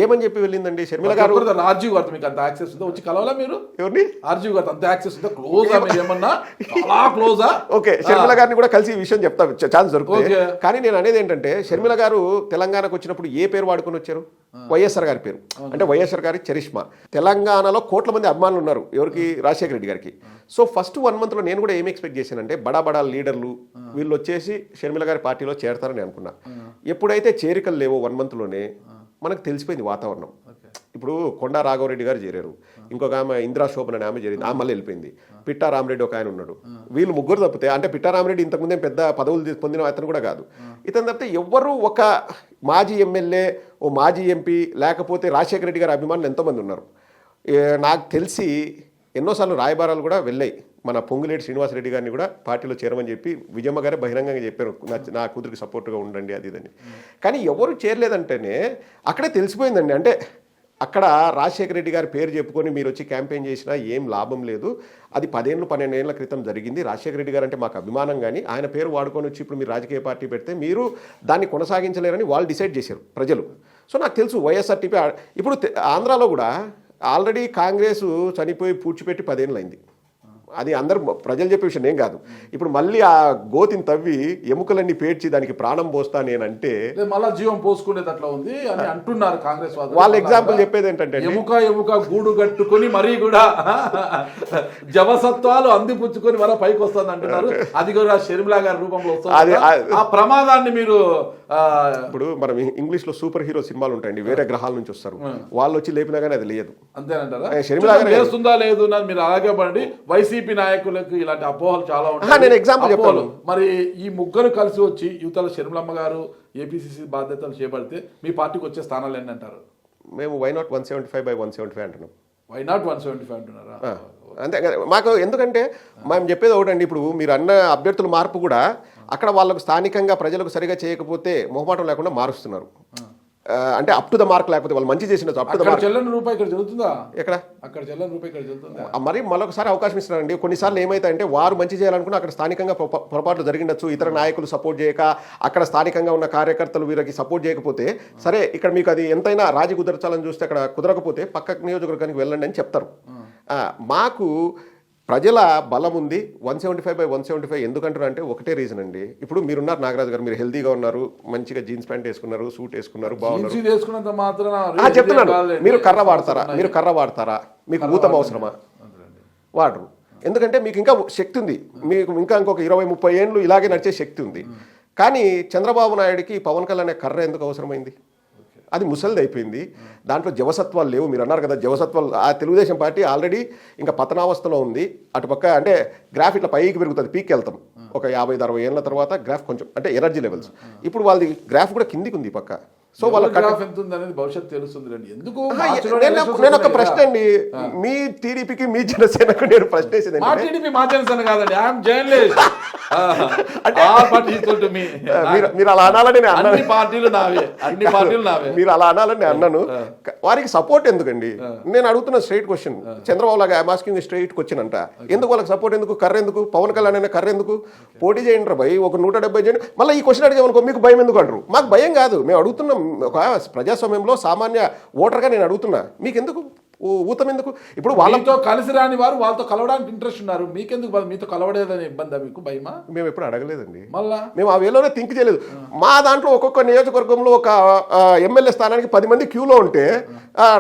ఏమని చెప్పి వెళ్ళిందండి షర్మిల గారు. రాజీవ్ గారితో మీకు అంత యాక్సెస్ ఉందా? వచ్చి కలవాలా మీరు? ఎవరిని? రాజీవ్ గారితో అంత యాక్సెస్ ఉందా? క్లోజా మీరు ఏమన్నా? చాలా క్లోజా? ఓకే, షర్మిల గారిని కూడా కలిసి ఈ విషయం చెప్తా, ఛాన్స్ దొరుకుతుంది. కానీ నేను అనేది ఏంటంటే షర్మిల గారు తెలంగాణకు వచ్చినప్పుడు ఏ పేరు వాడుకొని వచ్చారు? వైఎస్ఆర్ గారి పేరు. అంటే వైఎస్ఆర్ గారి చరిష్మా. తెలంగాణలో కోట్ల మంది అభిమానులు ఉన్నారు ఎవరికి? రాజశేఖర రెడ్డి గారికి. సో ఫస్ట్ 1 month లో నేను కూడా ఏం ఎక్స్పెక్ట్ చేశానంటే బడా బడా లీడర్లు వీళ్ళు వచ్చేసి షర్మిల గారి పార్టీలో చేరతారని అనుకున్నా. ఎప్పుడైతే చేరికలు లేవో 1 month లోనే మనకు తెలిసిపోయింది వాతావరణం. ఇప్పుడు కొండా రాఘవరెడ్డి గారు చేరారు, ఇంకొక ఆమె ఇందిరా శోభన్ అనే ఆమె చేరింది, ఆమె మళ్ళీ వెళ్ళిపోయింది. పిట్టా రామరెడ్డి ఒక ఆయన ఉన్నాడు. వీళ్ళు ముగ్గురు తప్పితే, అంటే పిట్టా రామరెడ్డి ఇంతకుముందే పెద్ద పదవులు పొందిన అతను కూడా కాదు. ఇతను తప్పితే ఎవ్వరూ ఒక మాజీ ఎమ్మెల్యే, ఓ మాజీ ఎంపీ, లేకపోతే రాజశేఖర రెడ్డి గారి అభిమానులు ఎంతోమంది ఉన్నారు. నాకు తెలిసి ఎన్నోసార్లు రాయబారాలు కూడా వెళ్ళాయి. మన పొంగులేటి శ్రీనివాసరెడ్డి గారిని కూడా పార్టీలో చేరమని చెప్పి విజయమ్మ గారే బహిరంగంగా చెప్పారు, నా కూతురికి సపోర్ట్గా ఉండండి అది ఇదని. కానీ ఎవరు చేరలేదంటేనే అక్కడే తెలిసిపోయిందండి. అంటే అక్కడ రాజశేఖర రెడ్డి గారి పేరు చెప్పుకొని మీరు వచ్చి క్యాంపెయిన్ చేసినా ఏం లాభం లేదు. అది 10-12 ఏళ్ల క్రితం జరిగింది. రాజశేఖర రెడ్డి గారు అంటే మాకు అభిమానం, కానీ ఆయన పేరు వాడుకొని వచ్చి ఇప్పుడు మీరు రాజకీయ పార్టీ పెడితే మీరు దాన్ని కొనసాగించలేరని వాళ్ళు డిసైడ్ చేశారు ప్రజలు. సో నాకు తెలుసు వైఎస్ఆర్టీపీ ఇప్పుడు ఆంధ్రాలో కూడా ఆల్రెడీ కాంగ్రెస్ చనిపోయి పూడ్చిపెట్టి 10 ఏళ్ళు అయింది. అది అందరు ప్రజలు చెప్పే విషయం ఏం కాదు. ఇప్పుడు మళ్ళీ ఆ గోతిని తవ్వి ఎముకలన్నీ పేర్చి దానికి ప్రాణం పోస్తా నేనంటే మళ్ళీ జీవం పోసుకునేది అట్లా ఉంది అని అంటున్నారు కాంగ్రెస్ వాళ్ళ ఎగ్జాంపుల్ చెప్పేది ఏంటంటే ఎముక గూడు కట్టుకుని మరీ కూడా జవసత్వాలు అందిపుచ్చుకొని మరో పైకి వస్తుంది అంటున్నారు. అది కూడా షర్మిల గారి రూపంలో వస్తుంది. ఆ ప్రమాదాన్ని మీరు ఇప్పుడు మనం ఇంగ్లీష్ లో సూపర్ హీరో సినిమాలు ఉంటాయండి, వేరే గ్రహాల నుంచి వస్తారు, వాళ్ళు వచ్చి లేపినా కానీ అది లేదు. అంతేనంటారా? షర్మిల గారు వేస్తుందా లేదు మీరు అలాగే పడండి. వైసీపీ నాయకులకు ఇలాంటి అపోహలు చాలా ఉంటాయి. నేను ఎగ్జాంపుల్ చెప్పాను. మరి ఈ ముగ్గురు కలిసి వచ్చి యువతల షర్మిలమ్మ గారు ఏపీసీసీ బాధ్యతలు చేపడితే మీ పార్టీకి వచ్చే స్థానాలు ఎన్ని అంటారు? మేము వై నాట్ 175/175 అంటున్నాం. వై నాట్ 175 అంటున్నారా? అంతే మాకు. ఎందుకంటే మేము చెప్పేది ఒకటండి, ఇప్పుడు మీరు అన్న అభ్యర్థుల మార్పు కూడా అక్కడ వాళ్ళకు స్థానికంగా ప్రజలకు సరిగా చేయకపోతే మొహమాటం లేకుండా మారుస్తున్నారు. అంటే అప్ టు ద మార్క్, లేకపోతే వాళ్ళు మంచి చేసిన అప్ టు ద మార్క్. చెల్లని రూపాయి ఇక్కడ జరుగుతుందా? ఎక్కడ అక్కడ చెల్లని రూపాయి ఇక్కడ జరుగుతుందా? మరి మరొకసారి అవకాశం ఇస్తున్నారండి. కొన్నిసార్లు ఏమైతాయంటే వారు మంచి చేయాలనుకున్న అక్కడ స్థానికంగా పొరపాట్లు జరిగిండొచ్చు, ఇతర నాయకులు సపోర్ట్ చేయక, అక్కడ స్థానికంగా ఉన్న కార్యకర్తలు వీరికి సపోర్ట్ చేయకపోతే, సరే ఇక్కడ మీకు అది ఎంతైనా రాజీ కుదర్చాలని చూస్తే అక్కడ కుదరకపోతే పక్క నియోజకవర్గానికి వెళ్ళండి అని చెప్తారు. మాకు ప్రజల బలం ఉంది. 175/175 ఎందుకంటారు అంటే ఒకటే రీజన్ అండి. ఇప్పుడు మీరున్నారు నాగరాజు గారు, మీరు హెల్తీగా ఉన్నారు, మంచిగా జీన్స్ ప్యాంట్ వేసుకున్నారు, సూట్ వేసుకున్నారు, బాగున్నారు. చెప్తున్నాను, మీరు కర్ర వాడతారా? మీకు ఊతం అవసరమా? వాడరు. ఎందుకంటే మీకు ఇంకా శక్తి ఉంది, మీకు ఇంకా ఇంకొక 20-30 ఏళ్ళు ఇలాగే నడిచే శక్తి ఉంది. కానీ చంద్రబాబు నాయుడికి పవన్ కళ్యాణ్ కర్ర ఎందుకు అవసరమైంది? అది ముసలిది అయిపోయింది. దాంట్లో జవసత్వాలు లేవు. మీరు అన్నారు కదా జవసత్వాలు. ఆ తెలుగుదేశం పార్టీ ఆల్రెడీ ఇంకా పతనావస్థలో ఉంది. అటుపక్క అంటే గ్రాఫ్ ఇట్లా పైకి పెరుగుతుంది, పీక్ వెళ్తాం ఒక 50-60 ఏళ్ళ తర్వాత గ్రాఫ్ కొంచెం అంటే ఎనర్జీ లెవెల్స్. ఇప్పుడు వాళ్ళది గ్రాఫ్ కూడా కిందికి ఉంది పక్క. సో వాళ్ళ భవిష్యత్తు తెలుస్తుంది. ఎందుకు నేను ఒక ప్రశ్న అండి, మీ టీడీపీకి మీ జనసేనకు నేను ప్రశ్న వేసేది మీరు అలా అనాలని మీరు అలా అనాలని అన్నాను. వారికి సపోర్ట్ ఎందుకండి నేను అడుగుతున్న స్ట్రైట్ క్వశ్చన్. చంద్రబాబు లాగా ఆస్కింగ్ స్ట్రైట్ క్వశ్చన్ అంట. ఎందుకు వాళ్ళకి సపోర్ట్ ఎందుకు? కర్ర ఎందుకు? పవన్ కళ్యాణ్ అయినా కర్ర ఎందుకు? పోటీ చేయండి రా భయ్, ఒక 170 చేయండి. మళ్ళీ ఈ క్వశ్చన్ అడిగామనుకో మీకు భయం ఎందుకు అంటారు. మాకు భయం కాదు, మేము అడుగుతున్నాం. ఒక ప్రజాస్వామ్యంలో సామాన్య ఓటర్గా నేను అడుగుతున్నా, మీకెందుకు ఊతం ఎందుకు? ఇప్పుడు వాళ్ళతో కలిసి రాని వారు వాళ్ళతో కలవడానికి ఇంట్రెస్ట్ ఉన్నారు, మీకెందుకు మీతో కలవడేదని ఇబ్బంది? మీకు భయమా? మేము ఎప్పుడు అడగలేదండి, మళ్ళా మేము ఆ వేలోనే థింక్ చేయలేదు. మా దాంట్లో ఒక్కొక్క నియోజకవర్గంలో ఒక ఎమ్మెల్యే స్థానానికి 10 మంది క్యూలో ఉంటే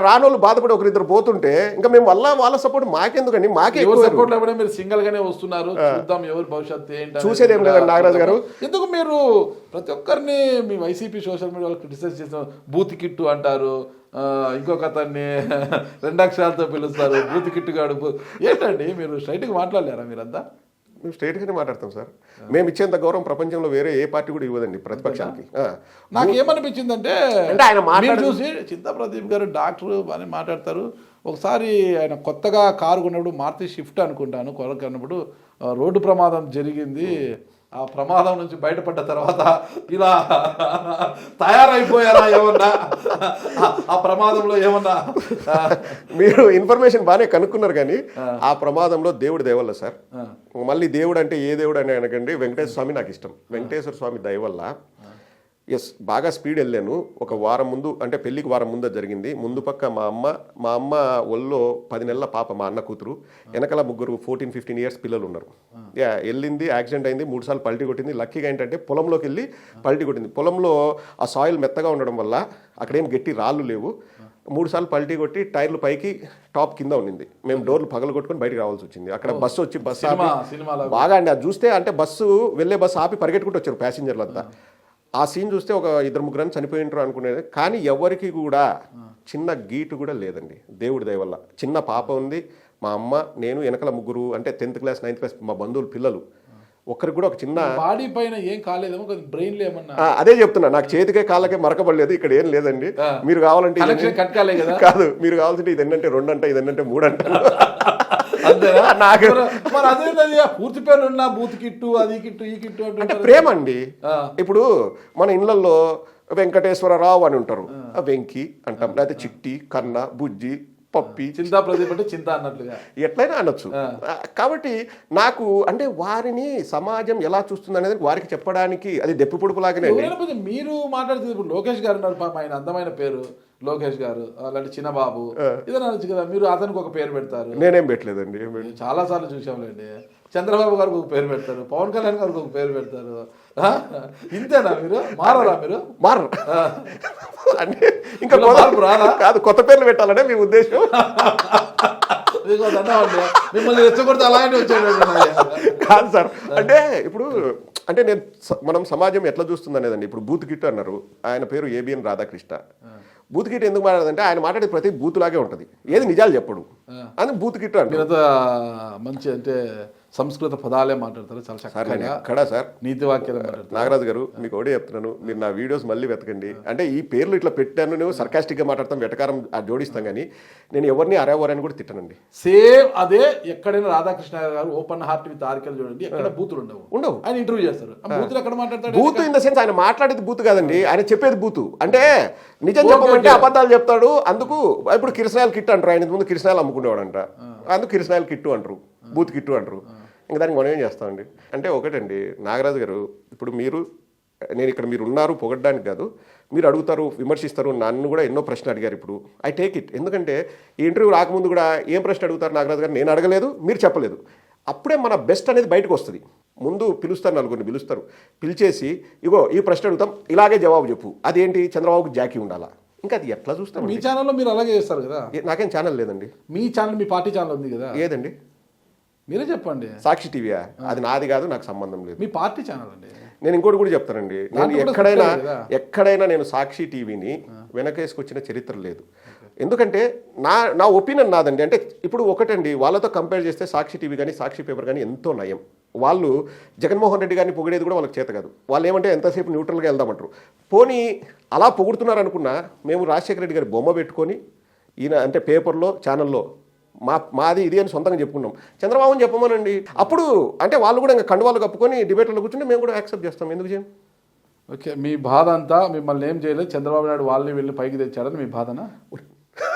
రానోళ్ళు బాధపడి ఒకరిద్దరు పోతుంటే ఇంకా మేము వాళ్ళ సపోర్ట్ మాకెందుకండి? మాకే సపోర్ట్ లేకపోతే మీరు సింగిల్ గానే వస్తున్నారు. చూద్దాం ఎవరు భవిష్యత్తు ఏంటి చూసేది ఏం లేదండి నాగరాజు గారు. ఎందుకు మీరు ప్రతి ఒక్కరిని మీ వైసీపీ సోషల్ మీడియాలో క్రిటిసైజ్ చేసిన బూత్ కిట్టు అంటారు, ఇంకొక అతన్ని 2 అక్షరాలతో పిలుస్తారు బూత్ కిట్టుగాడు. ఏంటండి మీరు స్ట్రైట్గా మాట్లాడలేరా? మీరంతా మేము స్ట్రైట్గానే మాట్లాడతాం సార్. మేము ఇచ్చేంత గౌరవం ప్రపంచంలో వేరే ఏ పార్టీ కూడా ఇవ్వదండి ప్రతిపక్షానికి. నాకేమనిపించిందంటే ఆయన చూసి చింతా ప్రదీప్ గారు డాక్టర్ అని మాట్లాడతారు. ఒకసారి ఆయన కొత్తగా కారు కొన్నప్పుడు మారుతి షిఫ్ట్ అనుకుంటాను కొన్నప్పుడు రోడ్డు ప్రమాదం జరిగింది. ఆ ప్రమాదం నుంచి బయటపడ్డ తర్వాత ఇలా తయారైపోయారా ఏమన్నా? ఆ ప్రమాదంలో ఏమన్నా మీరు ఇన్ఫర్మేషన్ బాగానే కనుక్కున్నారు, కానీ ఆ ప్రమాదంలో దేవుడి దయవల్ల సార్. మళ్ళీ దేవుడు అంటే ఏ దేవుడు అని అనకండి, వెంకటేశ్వర స్వామి నాకు ఇష్టం. వెంకటేశ్వర స్వామి దయవల్ల ఎస్ బాగా స్పీడ్ వెళ్ళాను. ఒక వారం ముందు, అంటే పెళ్ళికి వారం ముందు జరిగింది. ముందు పక్క మా అమ్మ ఒళ్ళో 10 నెలల పాప, మా అన్న కూతురు, వెనకాల ముగ్గురు 14-15 ఇయర్స్ పిల్లలు ఉన్నారు. వెళ్ళింది, యాక్సిడెంట్ అయింది, 3 సార్లు పల్టీ కొట్టింది. లక్కీగా ఏంటంటే పొలంలోకి వెళ్ళి పల్టీ కొట్టింది. పొలంలో ఆ సాయిల్ మెత్తగా ఉండడం వల్ల అక్కడేం గట్టి రాళ్ళు లేవు. 3 సార్లు పల్టీ కొట్టి టైర్లు పైకి, టాప్ కింద ఉండింది. మేము డోర్లు పగలు కొట్టుకొని బయటకు రావాల్సి వచ్చింది. అక్కడ బస్సు వచ్చి బస్సు బాగా అండి అది చూస్తే, అంటే బస్సు వెళ్ళే బస్సు ఆపి పరిగెట్టుకుంటూ వచ్చారు ప్యాసింజర్లు అంతా. ఆ సీన్ చూస్తే ఒక 2-3 చనిపోయి ఉంటారు అనుకునేది, కానీ ఎవరికి కూడా చిన్న గీటు కూడా లేదండి దేవుడి దయ వల్ల. చిన్న పాప ఉంది, మా అమ్మ, నేను, వెనకల ముగ్గురు, అంటే 10th క్లాస్ 9th క్లాస్ మా బంధువులు పిల్లలు. ఒక్కరికి కూడా ఒక చిన్న బాడీ పైన ఏం కాలేదేమో, బ్రెయిన్ ఏమన్నా. అదే చెప్తున్నా, నాకు చేతికే కాళ్ళకే మరకబడలేదు, ఇక్కడ ఏం లేదండి. మీరు కావాలంటే కాదు, మీరు కావాల్సింటే ఇది ఎన్నంటే 2 అంట, ఇది ఎన్నంటే 3 అంట. పూర్తి పేరు బూత్ కిట్టు, అది కిట్టు, ఈ కిట్టు అంటే ప్రేమ అండి. ఇప్పుడు మన ఇళ్లలో వెంకటేశ్వరరావు అని ఉంటారు, వెంకి అంటాం, లేకపోతే చిట్టి, కన్న, బుజ్జి, పప్పి, చింతా ప్రదీప్ అంటే చింత అన్నట్లుగా ఎట్లయినా అనొచ్చు. కాబట్టి నాకు అంటే వారిని సమాజం ఎలా చూస్తుంది అనేది వారికి చెప్పడానికి అది దెప్పి పొడుపులాగానే. మీరు మాట్లాడుతుంది ఇప్పుడు లోకేష్ గారు ఉన్నారు, పాపం ఆయన అందమైన పేరు లోకేష్ గారు, అలాంటి చిన్నబాబు ఇదన్నా అనొచ్చు కదా. మీరు అతనికి ఒక పేరు పెడతారు. నేనేం పెట్టలేదండి, చాలా సార్లు చూసాంలేండి. చంద్రబాబు గారికి ఒక పేరు పెడతారు, పవన్ కళ్యాణ్ గారికి ఒక పేరు పెడతారు. ఇంతేనా? మీరు మారరా? మీరు మారరు అంటే ఇంకా కాదు, కొత్త పేర్లు పెట్టాలనే మీ ఉద్దేశం? మిమ్మల్ని రెచ్చగొడితే అలాగే వచ్చాడు కాదు సార్. అంటే ఇప్పుడు అంటే మనం సమాజం ఎట్లా చూస్తుంది అనేదండి. ఇప్పుడు బూత్ కిట్ అన్నారు, ఆయన పేరు ఏబిఎన్ రాధాకృష్ణ. బూత్ కిట్ ఎందుకు మాట్లాడదంటే ఆయన మాట్లాడే ప్రతి బూత్ లాగే ఉంటుంది, ఏది నిజాలు చెప్పడు అని బూత్ కిట్ అంటే. మంచి అంటే సంస్కృత పదాలే మాట్లాడతారు, చాలా చక్కగా. ఎక్కడ సార్ నీతి వాక్యాలు మాట్లాడతారు. నాగరాజు గారు మీకు ఒకటే చెప్తున్నాను, మీరు నా వీడియోస్ మళ్ళీ వెతకండి. అంటే ఈ పేర్లు ఇట్లా పెట్టాను, నేను సర్కాస్టిక్గా మాట్లాడతాం, వెటకారం జోడిస్తాం, కానీ నేను ఎవరిని అరేవరని కూడా తిట్టనండి. సేమ్ అదే ఎక్కడైనా రాధాకృష్ణ గారు ఓపెన్ హార్ట్ విత్ ఆర్కెల్ చూడండి, ఎక్కడ బూతులు ఉండవు. ఆయన ఇంటర్వ్యూ చేస్తారు, బూతులు ఎక్కడ మాట్లాడతాడు? బూత్ ఇన్ ద సెన్స్ ఆయన మాట్లాడేది బూత్ కాదండి, ఆయన చెప్పేది బూతు. అంటే నిజం చెప్పమంటే అబద్ధాలు చెప్తాడు. అందుకు ఇప్పుడు కిరసనాయలు కిట్ అంటారు, ఆయన ముందు కిరసనాయలు అమ్ముకునేవాడు అంట, అందుకు కిరసనాయలు కిట్టు అంటారు, బూత్ కిట్టు అంటారు. ఇంకా దానికి మనం ఏం చేస్తామండి? అంటే ఒకటండి నాగరాజు గారు, ఇప్పుడు నేను ఇక్కడ మీరు ఉన్నారు పొగడ్డానికి కాదు, మీరు అడుగుతారు, విమర్శిస్తారు, నన్ను కూడా ఎన్నో ప్రశ్నలు అడిగారు. ఇప్పుడు ఐ టేక్ ఇట్. ఎందుకంటే ఈ ఇంటర్వ్యూ రాకముందు కూడా ఏం ప్రశ్న అడుగుతారు నాగరాజు గారు, నేను అడగలేదు, మీరు చెప్పలేదు. అప్పుడే మన బెస్ట్ అనేది బయటకు వస్తుంది. ముందు పిలుస్తారు, నలుగురిని పిలుస్తారు, పిలిచేసి ఇగో ఈ ప్రశ్న అడుగుతాం, ఇలాగే జవాబు చెప్పు. అదేంటి చంద్రబాబుకి జాకీ ఉండాలా? ఇంకా అది ఎట్లా చూస్తాం? మీ ఛానల్లో మీరు అలాగే చేస్తారు కదా. నాకేం ఛానల్ లేదండి. మీ ఛానల్, మీ పార్టీ ఛానల్ ఉంది కదా. ఏదండి? మీరే చెప్పండి. సాక్షి టీవీయా? అది నాది కాదు, నాకు సంబంధం లేదు. మీ పార్టీ ఛానల్ అండి. నేను ఇంకోటి కూడా చెప్తానండి, నేను ఎక్కడైనా నేను సాక్షి టీవీని వెనకేసుకొచ్చిన చరిత్ర లేదు. ఎందుకంటే నా ఒపీనియన్ నాదండి. అంటే ఇప్పుడు ఒకటండి, వాళ్ళతో కంపేర్ చేస్తే సాక్షి టీవీ కానీ సాక్షి పేపర్ కానీ ఎంతో నయం. వాళ్ళు జగన్మోహన్ రెడ్డి గారిని పొగిడేది కూడా వాళ్ళకి చేత కాదు. వాళ్ళు ఏమంటే ఎంతసేపు న్యూట్రల్గా వెళ్దామంటారు. పోనీ అలా పొగుడుతున్నారు అనుకున్నా, మేము రాజశేఖర రెడ్డి గారి బొమ్మ పెట్టుకొని ఈయన అంటే పేపర్లో ఛానల్లో మాది ఇది అని సొంతంగా చెప్పుకున్నాం. చంద్రబాబుని చెప్పమనండి. అప్పుడు అంటే వాళ్ళు కూడా ఇంకా కండువాళ్ళు కప్పుకొని డిబేట్లో కూర్చుంటే మేము కూడా యాక్సెప్ట్ చేస్తాం. ఎందుకు చేయం? ఓకే, మీ బాధ అంతా మిమ్మల్ని ఏం చేయలేదు, చంద్రబాబు నాయుడు వాళ్ళని వెళ్ళి పైకి తెచ్చాడని మీ బాధనా?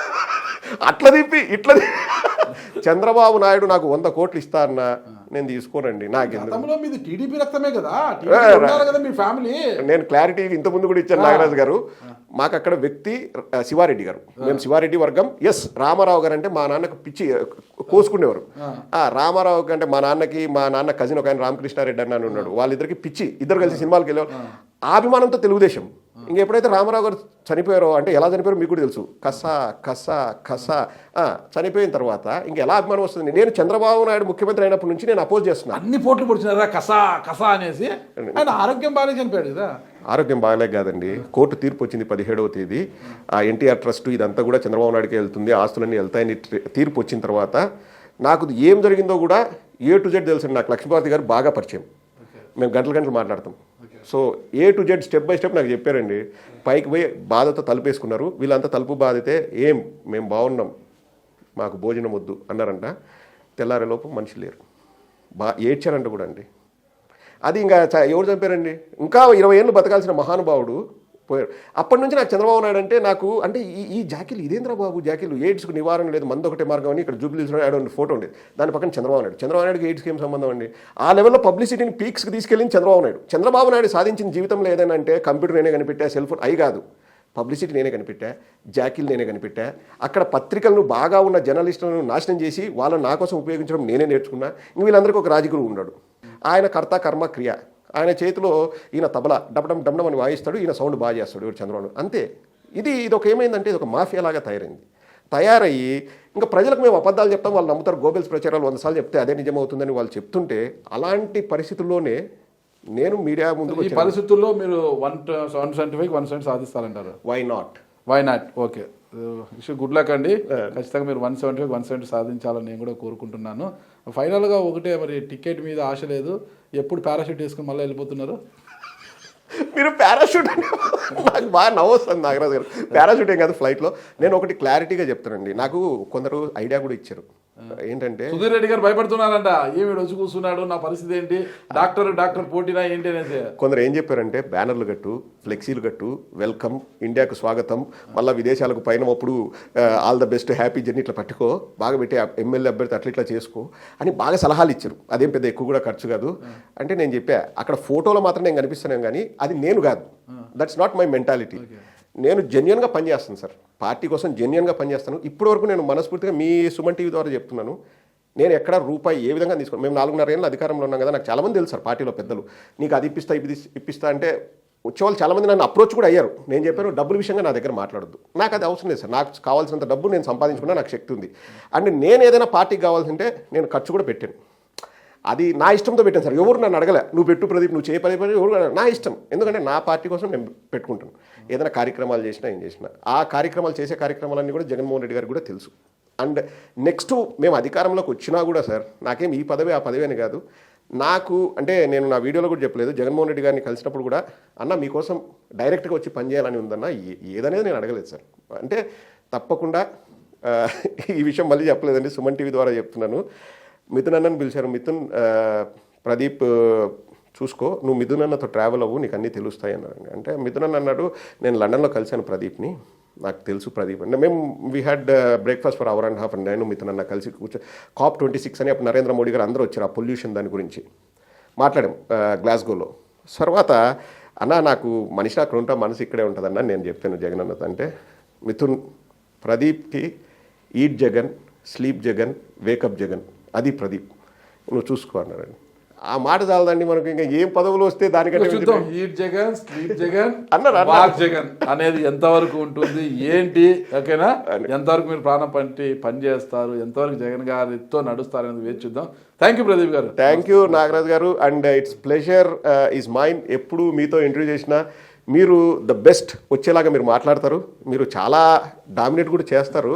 అట్లా తిప్పి ఇట్లా చంద్రబాబు నాయుడు నాకు 100 కోట్లు ఇస్తా అన్నా నేను తీసుకోనండి. టీడీపీ రక్తమే కదా మీ ఫ్యామిలీ. నేను క్లారిటీ ఇంతకుముందు కూడా ఇచ్చాను నాగరాజు గారు. మాకు అక్కడ వ్యక్తి శివారెడ్డి గారు, మేము శివారెడ్డి వర్గం. ఎస్, రామారావు గారు అంటే మా నాన్నకు పిచ్చి కోసుకునేవారు. రామారావు అంటే మా నాన్న కజిన్ ఒక ఆయన రామకృష్ణారెడ్డి అని ఉన్నాడు, వాళ్ళిద్దరికి పిచ్చి, ఇద్దరు కలిసి సినిమాలకు వెళ్ళేవారు. ఆ అభిమానంతో తెలుగుదేశం. ఇంకెప్పుడైతే రామారావు గారు చనిపోయారో, అంటే ఎలా చనిపోయారో మీకు కూడా తెలుసు, కసా చనిపోయిన తర్వాత ఇంకెలా అభిమానం వస్తుంది? నేను చంద్రబాబు నాయుడు ముఖ్యమంత్రి అయినప్పటి నుంచి నేను అపోజ్ చేస్తున్నాను. అన్ని పోట్లు పొడిచినారా కసా అనేసి. ఆయన ఆరోగ్యం బాగానే చనిపోయాడు కదా. ఆరోగ్యం బాగాలేక కాదండి, కోర్టు తీర్పు వచ్చింది 17వ తేదీ. ఆ ఎన్టీఆర్ ట్రస్ట్ ఇదంతా కూడా చంద్రబాబు నాయుడుకి వెళ్తుంది, ఆస్తులన్నీ వెళ్తాయని తీర్పు వచ్చిన తర్వాత నాకు ఏం జరిగిందో కూడా A to Z తెలుసండి. నాకు లక్ష్మీపార్వతి గారు బాగా పరిచయం, మేము గంటలు మాట్లాడతాం. So A to Z step by step నాకు చెప్పారండి. పైకి పోయి బాధతో తలుపేసుకున్నారు. వీళ్ళంతా తలుపు బాధితే మేము బాగున్నాం, మాకు భోజనం వద్దు అన్నారంట. తెల్లారేలోపు మనిషి లేరు. ఏడ్చారంట కూడా అండి. అది ఇంకా ఎవరు చంపారండి? ఇంకా 20 ఏళ్ళు బతకాల్సిన మహానుభావుడు పోయారు. అప్పటి నుంచి నాకు చంద్రబాబు నాయుడు అంటే నాకు అంటే ఈ జాకీలు ఇదేంద్ర బాబు జాకీలు, ఎయిడ్స్కు నివారణ లేదు, మందు ఒకటే మార్గం అని ఇక్కడ జూబ్లీస్లో ఆడ ఫోటో ఉండేది, దాని పక్కన చంద్రబాబు నాయుడుకి ఎయిడ్స్కి ఏం సంబంధం అండి? ఆ లెవెల్లో పబ్లిసిటీని పీక్స్కి తీసుకెళ్ళింది చంద్రబాబు నాయుడు సాధించిన జీవితంలో ఏదైనా అంటే కంప్యూటర్ నేనే కనిపెట్టా, సెల్ ఫోన్ అయి కాదు, పబ్లిసిటీ నేనే కనిపెట్టా, జాకీలు నేనే కనిపెట్టా, అక్కడ పత్రికలను బాగా ఉన్న జర్నలిస్టులను నాశనం చేసి వాళ్ళని నా కోసం ఉపయోగించడం నేనే నేర్చుకున్నా. ఇంక వీళ్ళందరికీ ఒక రాజగురువు ఉన్నాడు, ఆయన కర్త కర్మ క్రియ, ఆయన చేతిలో ఈయన తబలా డబ్డం డబ్డం అని వాయిస్తాడు, ఈయన సౌండ్ బాగా చేస్తాడు ఎవరు చంద్రబాబు. అంతే. ఇది ఒక ఏమైందంటే ఇది ఒక మాఫియా లాగా తయారయ్యి ఇంకా ప్రజలకు మేము అబద్ధాలు చెప్తాం, వాళ్ళు నమ్ముతారు. గోబెల్స్ ప్రచారాలు 100 సార్లు చెప్తే అదే నిజమవుతుందని వాళ్ళు చెప్తుంటే అలాంటి పరిస్థితుల్లోనే నేను మీడియా ముందు ఈ పరిస్థితుల్లో మీరు 175 170 సాధిస్తారంటారు. Why not? Okay, good luck అండి. ఖచ్చితంగా మీరు 175 170 సాధించాలని నేను కూడా కోరుకుంటున్నాను. ఫైనల్గా ఒకటే, మరి టికెట్ మీద ఆశ లేదు, ఎప్పుడు పారాషూట్ వేసుకుని మళ్ళీ వెళ్ళిపోతున్నారు? మీరు పారాషూట్ అంటే నాకు బాగా నవ్వొస్తుంది నాగరాజు గారు. పారాషూట్ ఏం కాదు, ఫ్లైట్లో. నేను ఒకటి క్లారిటీగా చెప్తానండి, నాకు కొందరు ఐడియా కూడా ఇచ్చారు. ఏంటంటే సుధీర్ రెడ్డి గారు భయపడుతున్నారంట, ఏమి వచ్చి కూర్చున్నాడు, నా పరిస్థితి ఏంటి, డాక్టర్ పోటీనా ఏంటి అనేది. కొందరు ఏం చెప్పారంటే బ్యానర్లు కట్టు, ఫ్లెక్సీలు కట్టు, వెల్కమ్, ఇండియాకు స్వాగతం, మళ్ళీ విదేశాలకు పైన అప్పుడు all the best, happy journey ఇట్లా పట్టుకో, బాగా పెట్టి ఎమ్మెల్యే అభ్యర్థి అట్లా చేసుకో అని బాగా సలహాలు ఇచ్చారు. అదేం పెద్ద ఎక్కువ కూడా ఖర్చు కాదు అంటే నేను చెప్పా, అక్కడ ఫోటోలో మాత్రం నేను కనిపిస్తున్నాను కానీ అది నేను కాదు, దట్స్ నాట్ మై మెంటాలిటీ. నేను జెన్యున్గా పనిచేస్తాను సార్, పార్టీ కోసం జెన్యున్గా పనిచేస్తాను. ఇప్పటివరకు నేను మనస్ఫూర్తిగా మీ సుమన్ టీవీ ద్వారా చెప్తున్నాను, నేను ఎక్కడ రూపాయి ఏ విధంగా తీసుకోను. మేము 4.5 ఏళ్ళు అధికారంలో ఉన్నాం కదా, నాకు చాలామంది తెలుసు సార్ పార్టీలో పెద్దలు, నీకు అది ఇప్పిస్తా అంటే వచ్చేవాళ్ళు చాలామంది నన్ను అప్రోచ్ కూడా అయ్యారు. నేను చెప్పాను డబ్బుల విషయంగా నా దగ్గర మాట్లాడద్దు, నాకు అది అవసరం లేదు సార్, నాకు కావాల్సినంత డబ్బు నేను సంపాదించుకున్నా, నాకు శక్తి ఉంది. అండ్ నేను ఏదైనా పార్టీకి కావాల్సింటే నేను ఖర్చు కూడా పెట్టాను, అది నా ఇష్టంతో పెట్టాను సార్. ఎవరు నన్ను అడగలే, నువ్వు పెట్టు ప్రదీప్, నువ్వు చేయ పదే ఎవరు, నా ఇష్టం. ఎందుకంటే నా పార్టీ కోసం నేను పెట్టుకుంటాను. ఏదైనా కార్యక్రమాలు చేసినా ఏం చేసినా ఆ కార్యక్రమాలు చేసే కార్యక్రమాలన్నీ కూడా జగన్మోహన్ రెడ్డి గారికి కూడా తెలుసు. అండ్ నెక్స్ట్ మేము అధికారంలోకి వచ్చినా కూడా సార్, నాకేం ఈ పదవి ఆ పదవి అని కాదు, నాకు అంటే నేను నా వీడియోలో కూడా చెప్పలేదు, జగన్మోహన్ రెడ్డి గారిని కలిసినప్పుడు కూడా అన్న మీకోసం డైరెక్ట్గా వచ్చి పనిచేయాలని ఉందన్న, ఏదనేది నేను అడగలేదు సార్. అంటే తప్పకుండా ఈ విషయం మళ్ళీ చెప్పలేదండి, సుమన్ టీవీ ద్వారా చెప్తున్నాను. మిథున్ అన్నని పిలిచారు, మిథున్ ప్రదీప్ చూసుకో, నువ్వు మిథున్ అన్నతో ట్రావెల్ అవ్వు, నీకు అన్నీ తెలుస్తాయి అన్నారు. అంటే మిథున్ అన్న అన్నాడు, నేను లండన్లో కలిశాను ప్రదీప్ని, నాకు తెలుసు ప్రదీప్ అంటే. మేము we had breakfast for hour and half and నేను మిథున్ అన్న కలిసి COP26 అని అప్పుడు నరేంద్ర మోడీ గారు అందరూ వచ్చారు, ఆ పొల్యూషన్ దాని గురించి మాట్లాడాం గ్లాస్గోలో. తర్వాత అన్న నాకు మనిషి అక్కడ ఉంటా, మనసు ఇక్కడే ఉంటుందన్న నేను చెప్పాను జగన్ అన్నతో. అంటే మిథున్, ప్రదీప్కి eat Jagan, sleep Jagan, wake up Jagan, అది ప్రదీప్, నువ్వు చూసుకో అన్నారండి. ఆ మాట చాలదండి మనకు, ఇంకా ఏం పదవులు వస్తే దానికంటే eat Jagan, sleep Jagan walk Jagan అనేది ఎంతవరకు ఉంటుంది ఏంటి, ఓకేనా, ఎంతవరకు మీరు ప్రాణం పని చేస్తారు, ఎంతవరకు జగన్ గారితో నడుస్తారు అనేది వేచి చూద్దాం. థ్యాంక్ యూ ప్రదీప్ గారు. Thank you Nagaraj garu. And it's pleasure is mine. ఎప్పుడు మీతో ఇంటర్వ్యూ చేసినా మీరు ద బెస్ట్ వచ్చేలాగా మీరు మాట్లాడతారు, మీరు చాలా డామినేట్ కూడా చేస్తారు,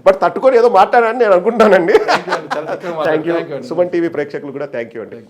బట్ తట్టుకొని ఏదో మాట్లాడాలని నేను అనుకుంటున్నానండి. Thank you. సుమన్ టీవీ ప్రేక్షకులు కూడా థ్యాంక్ యూ అండి.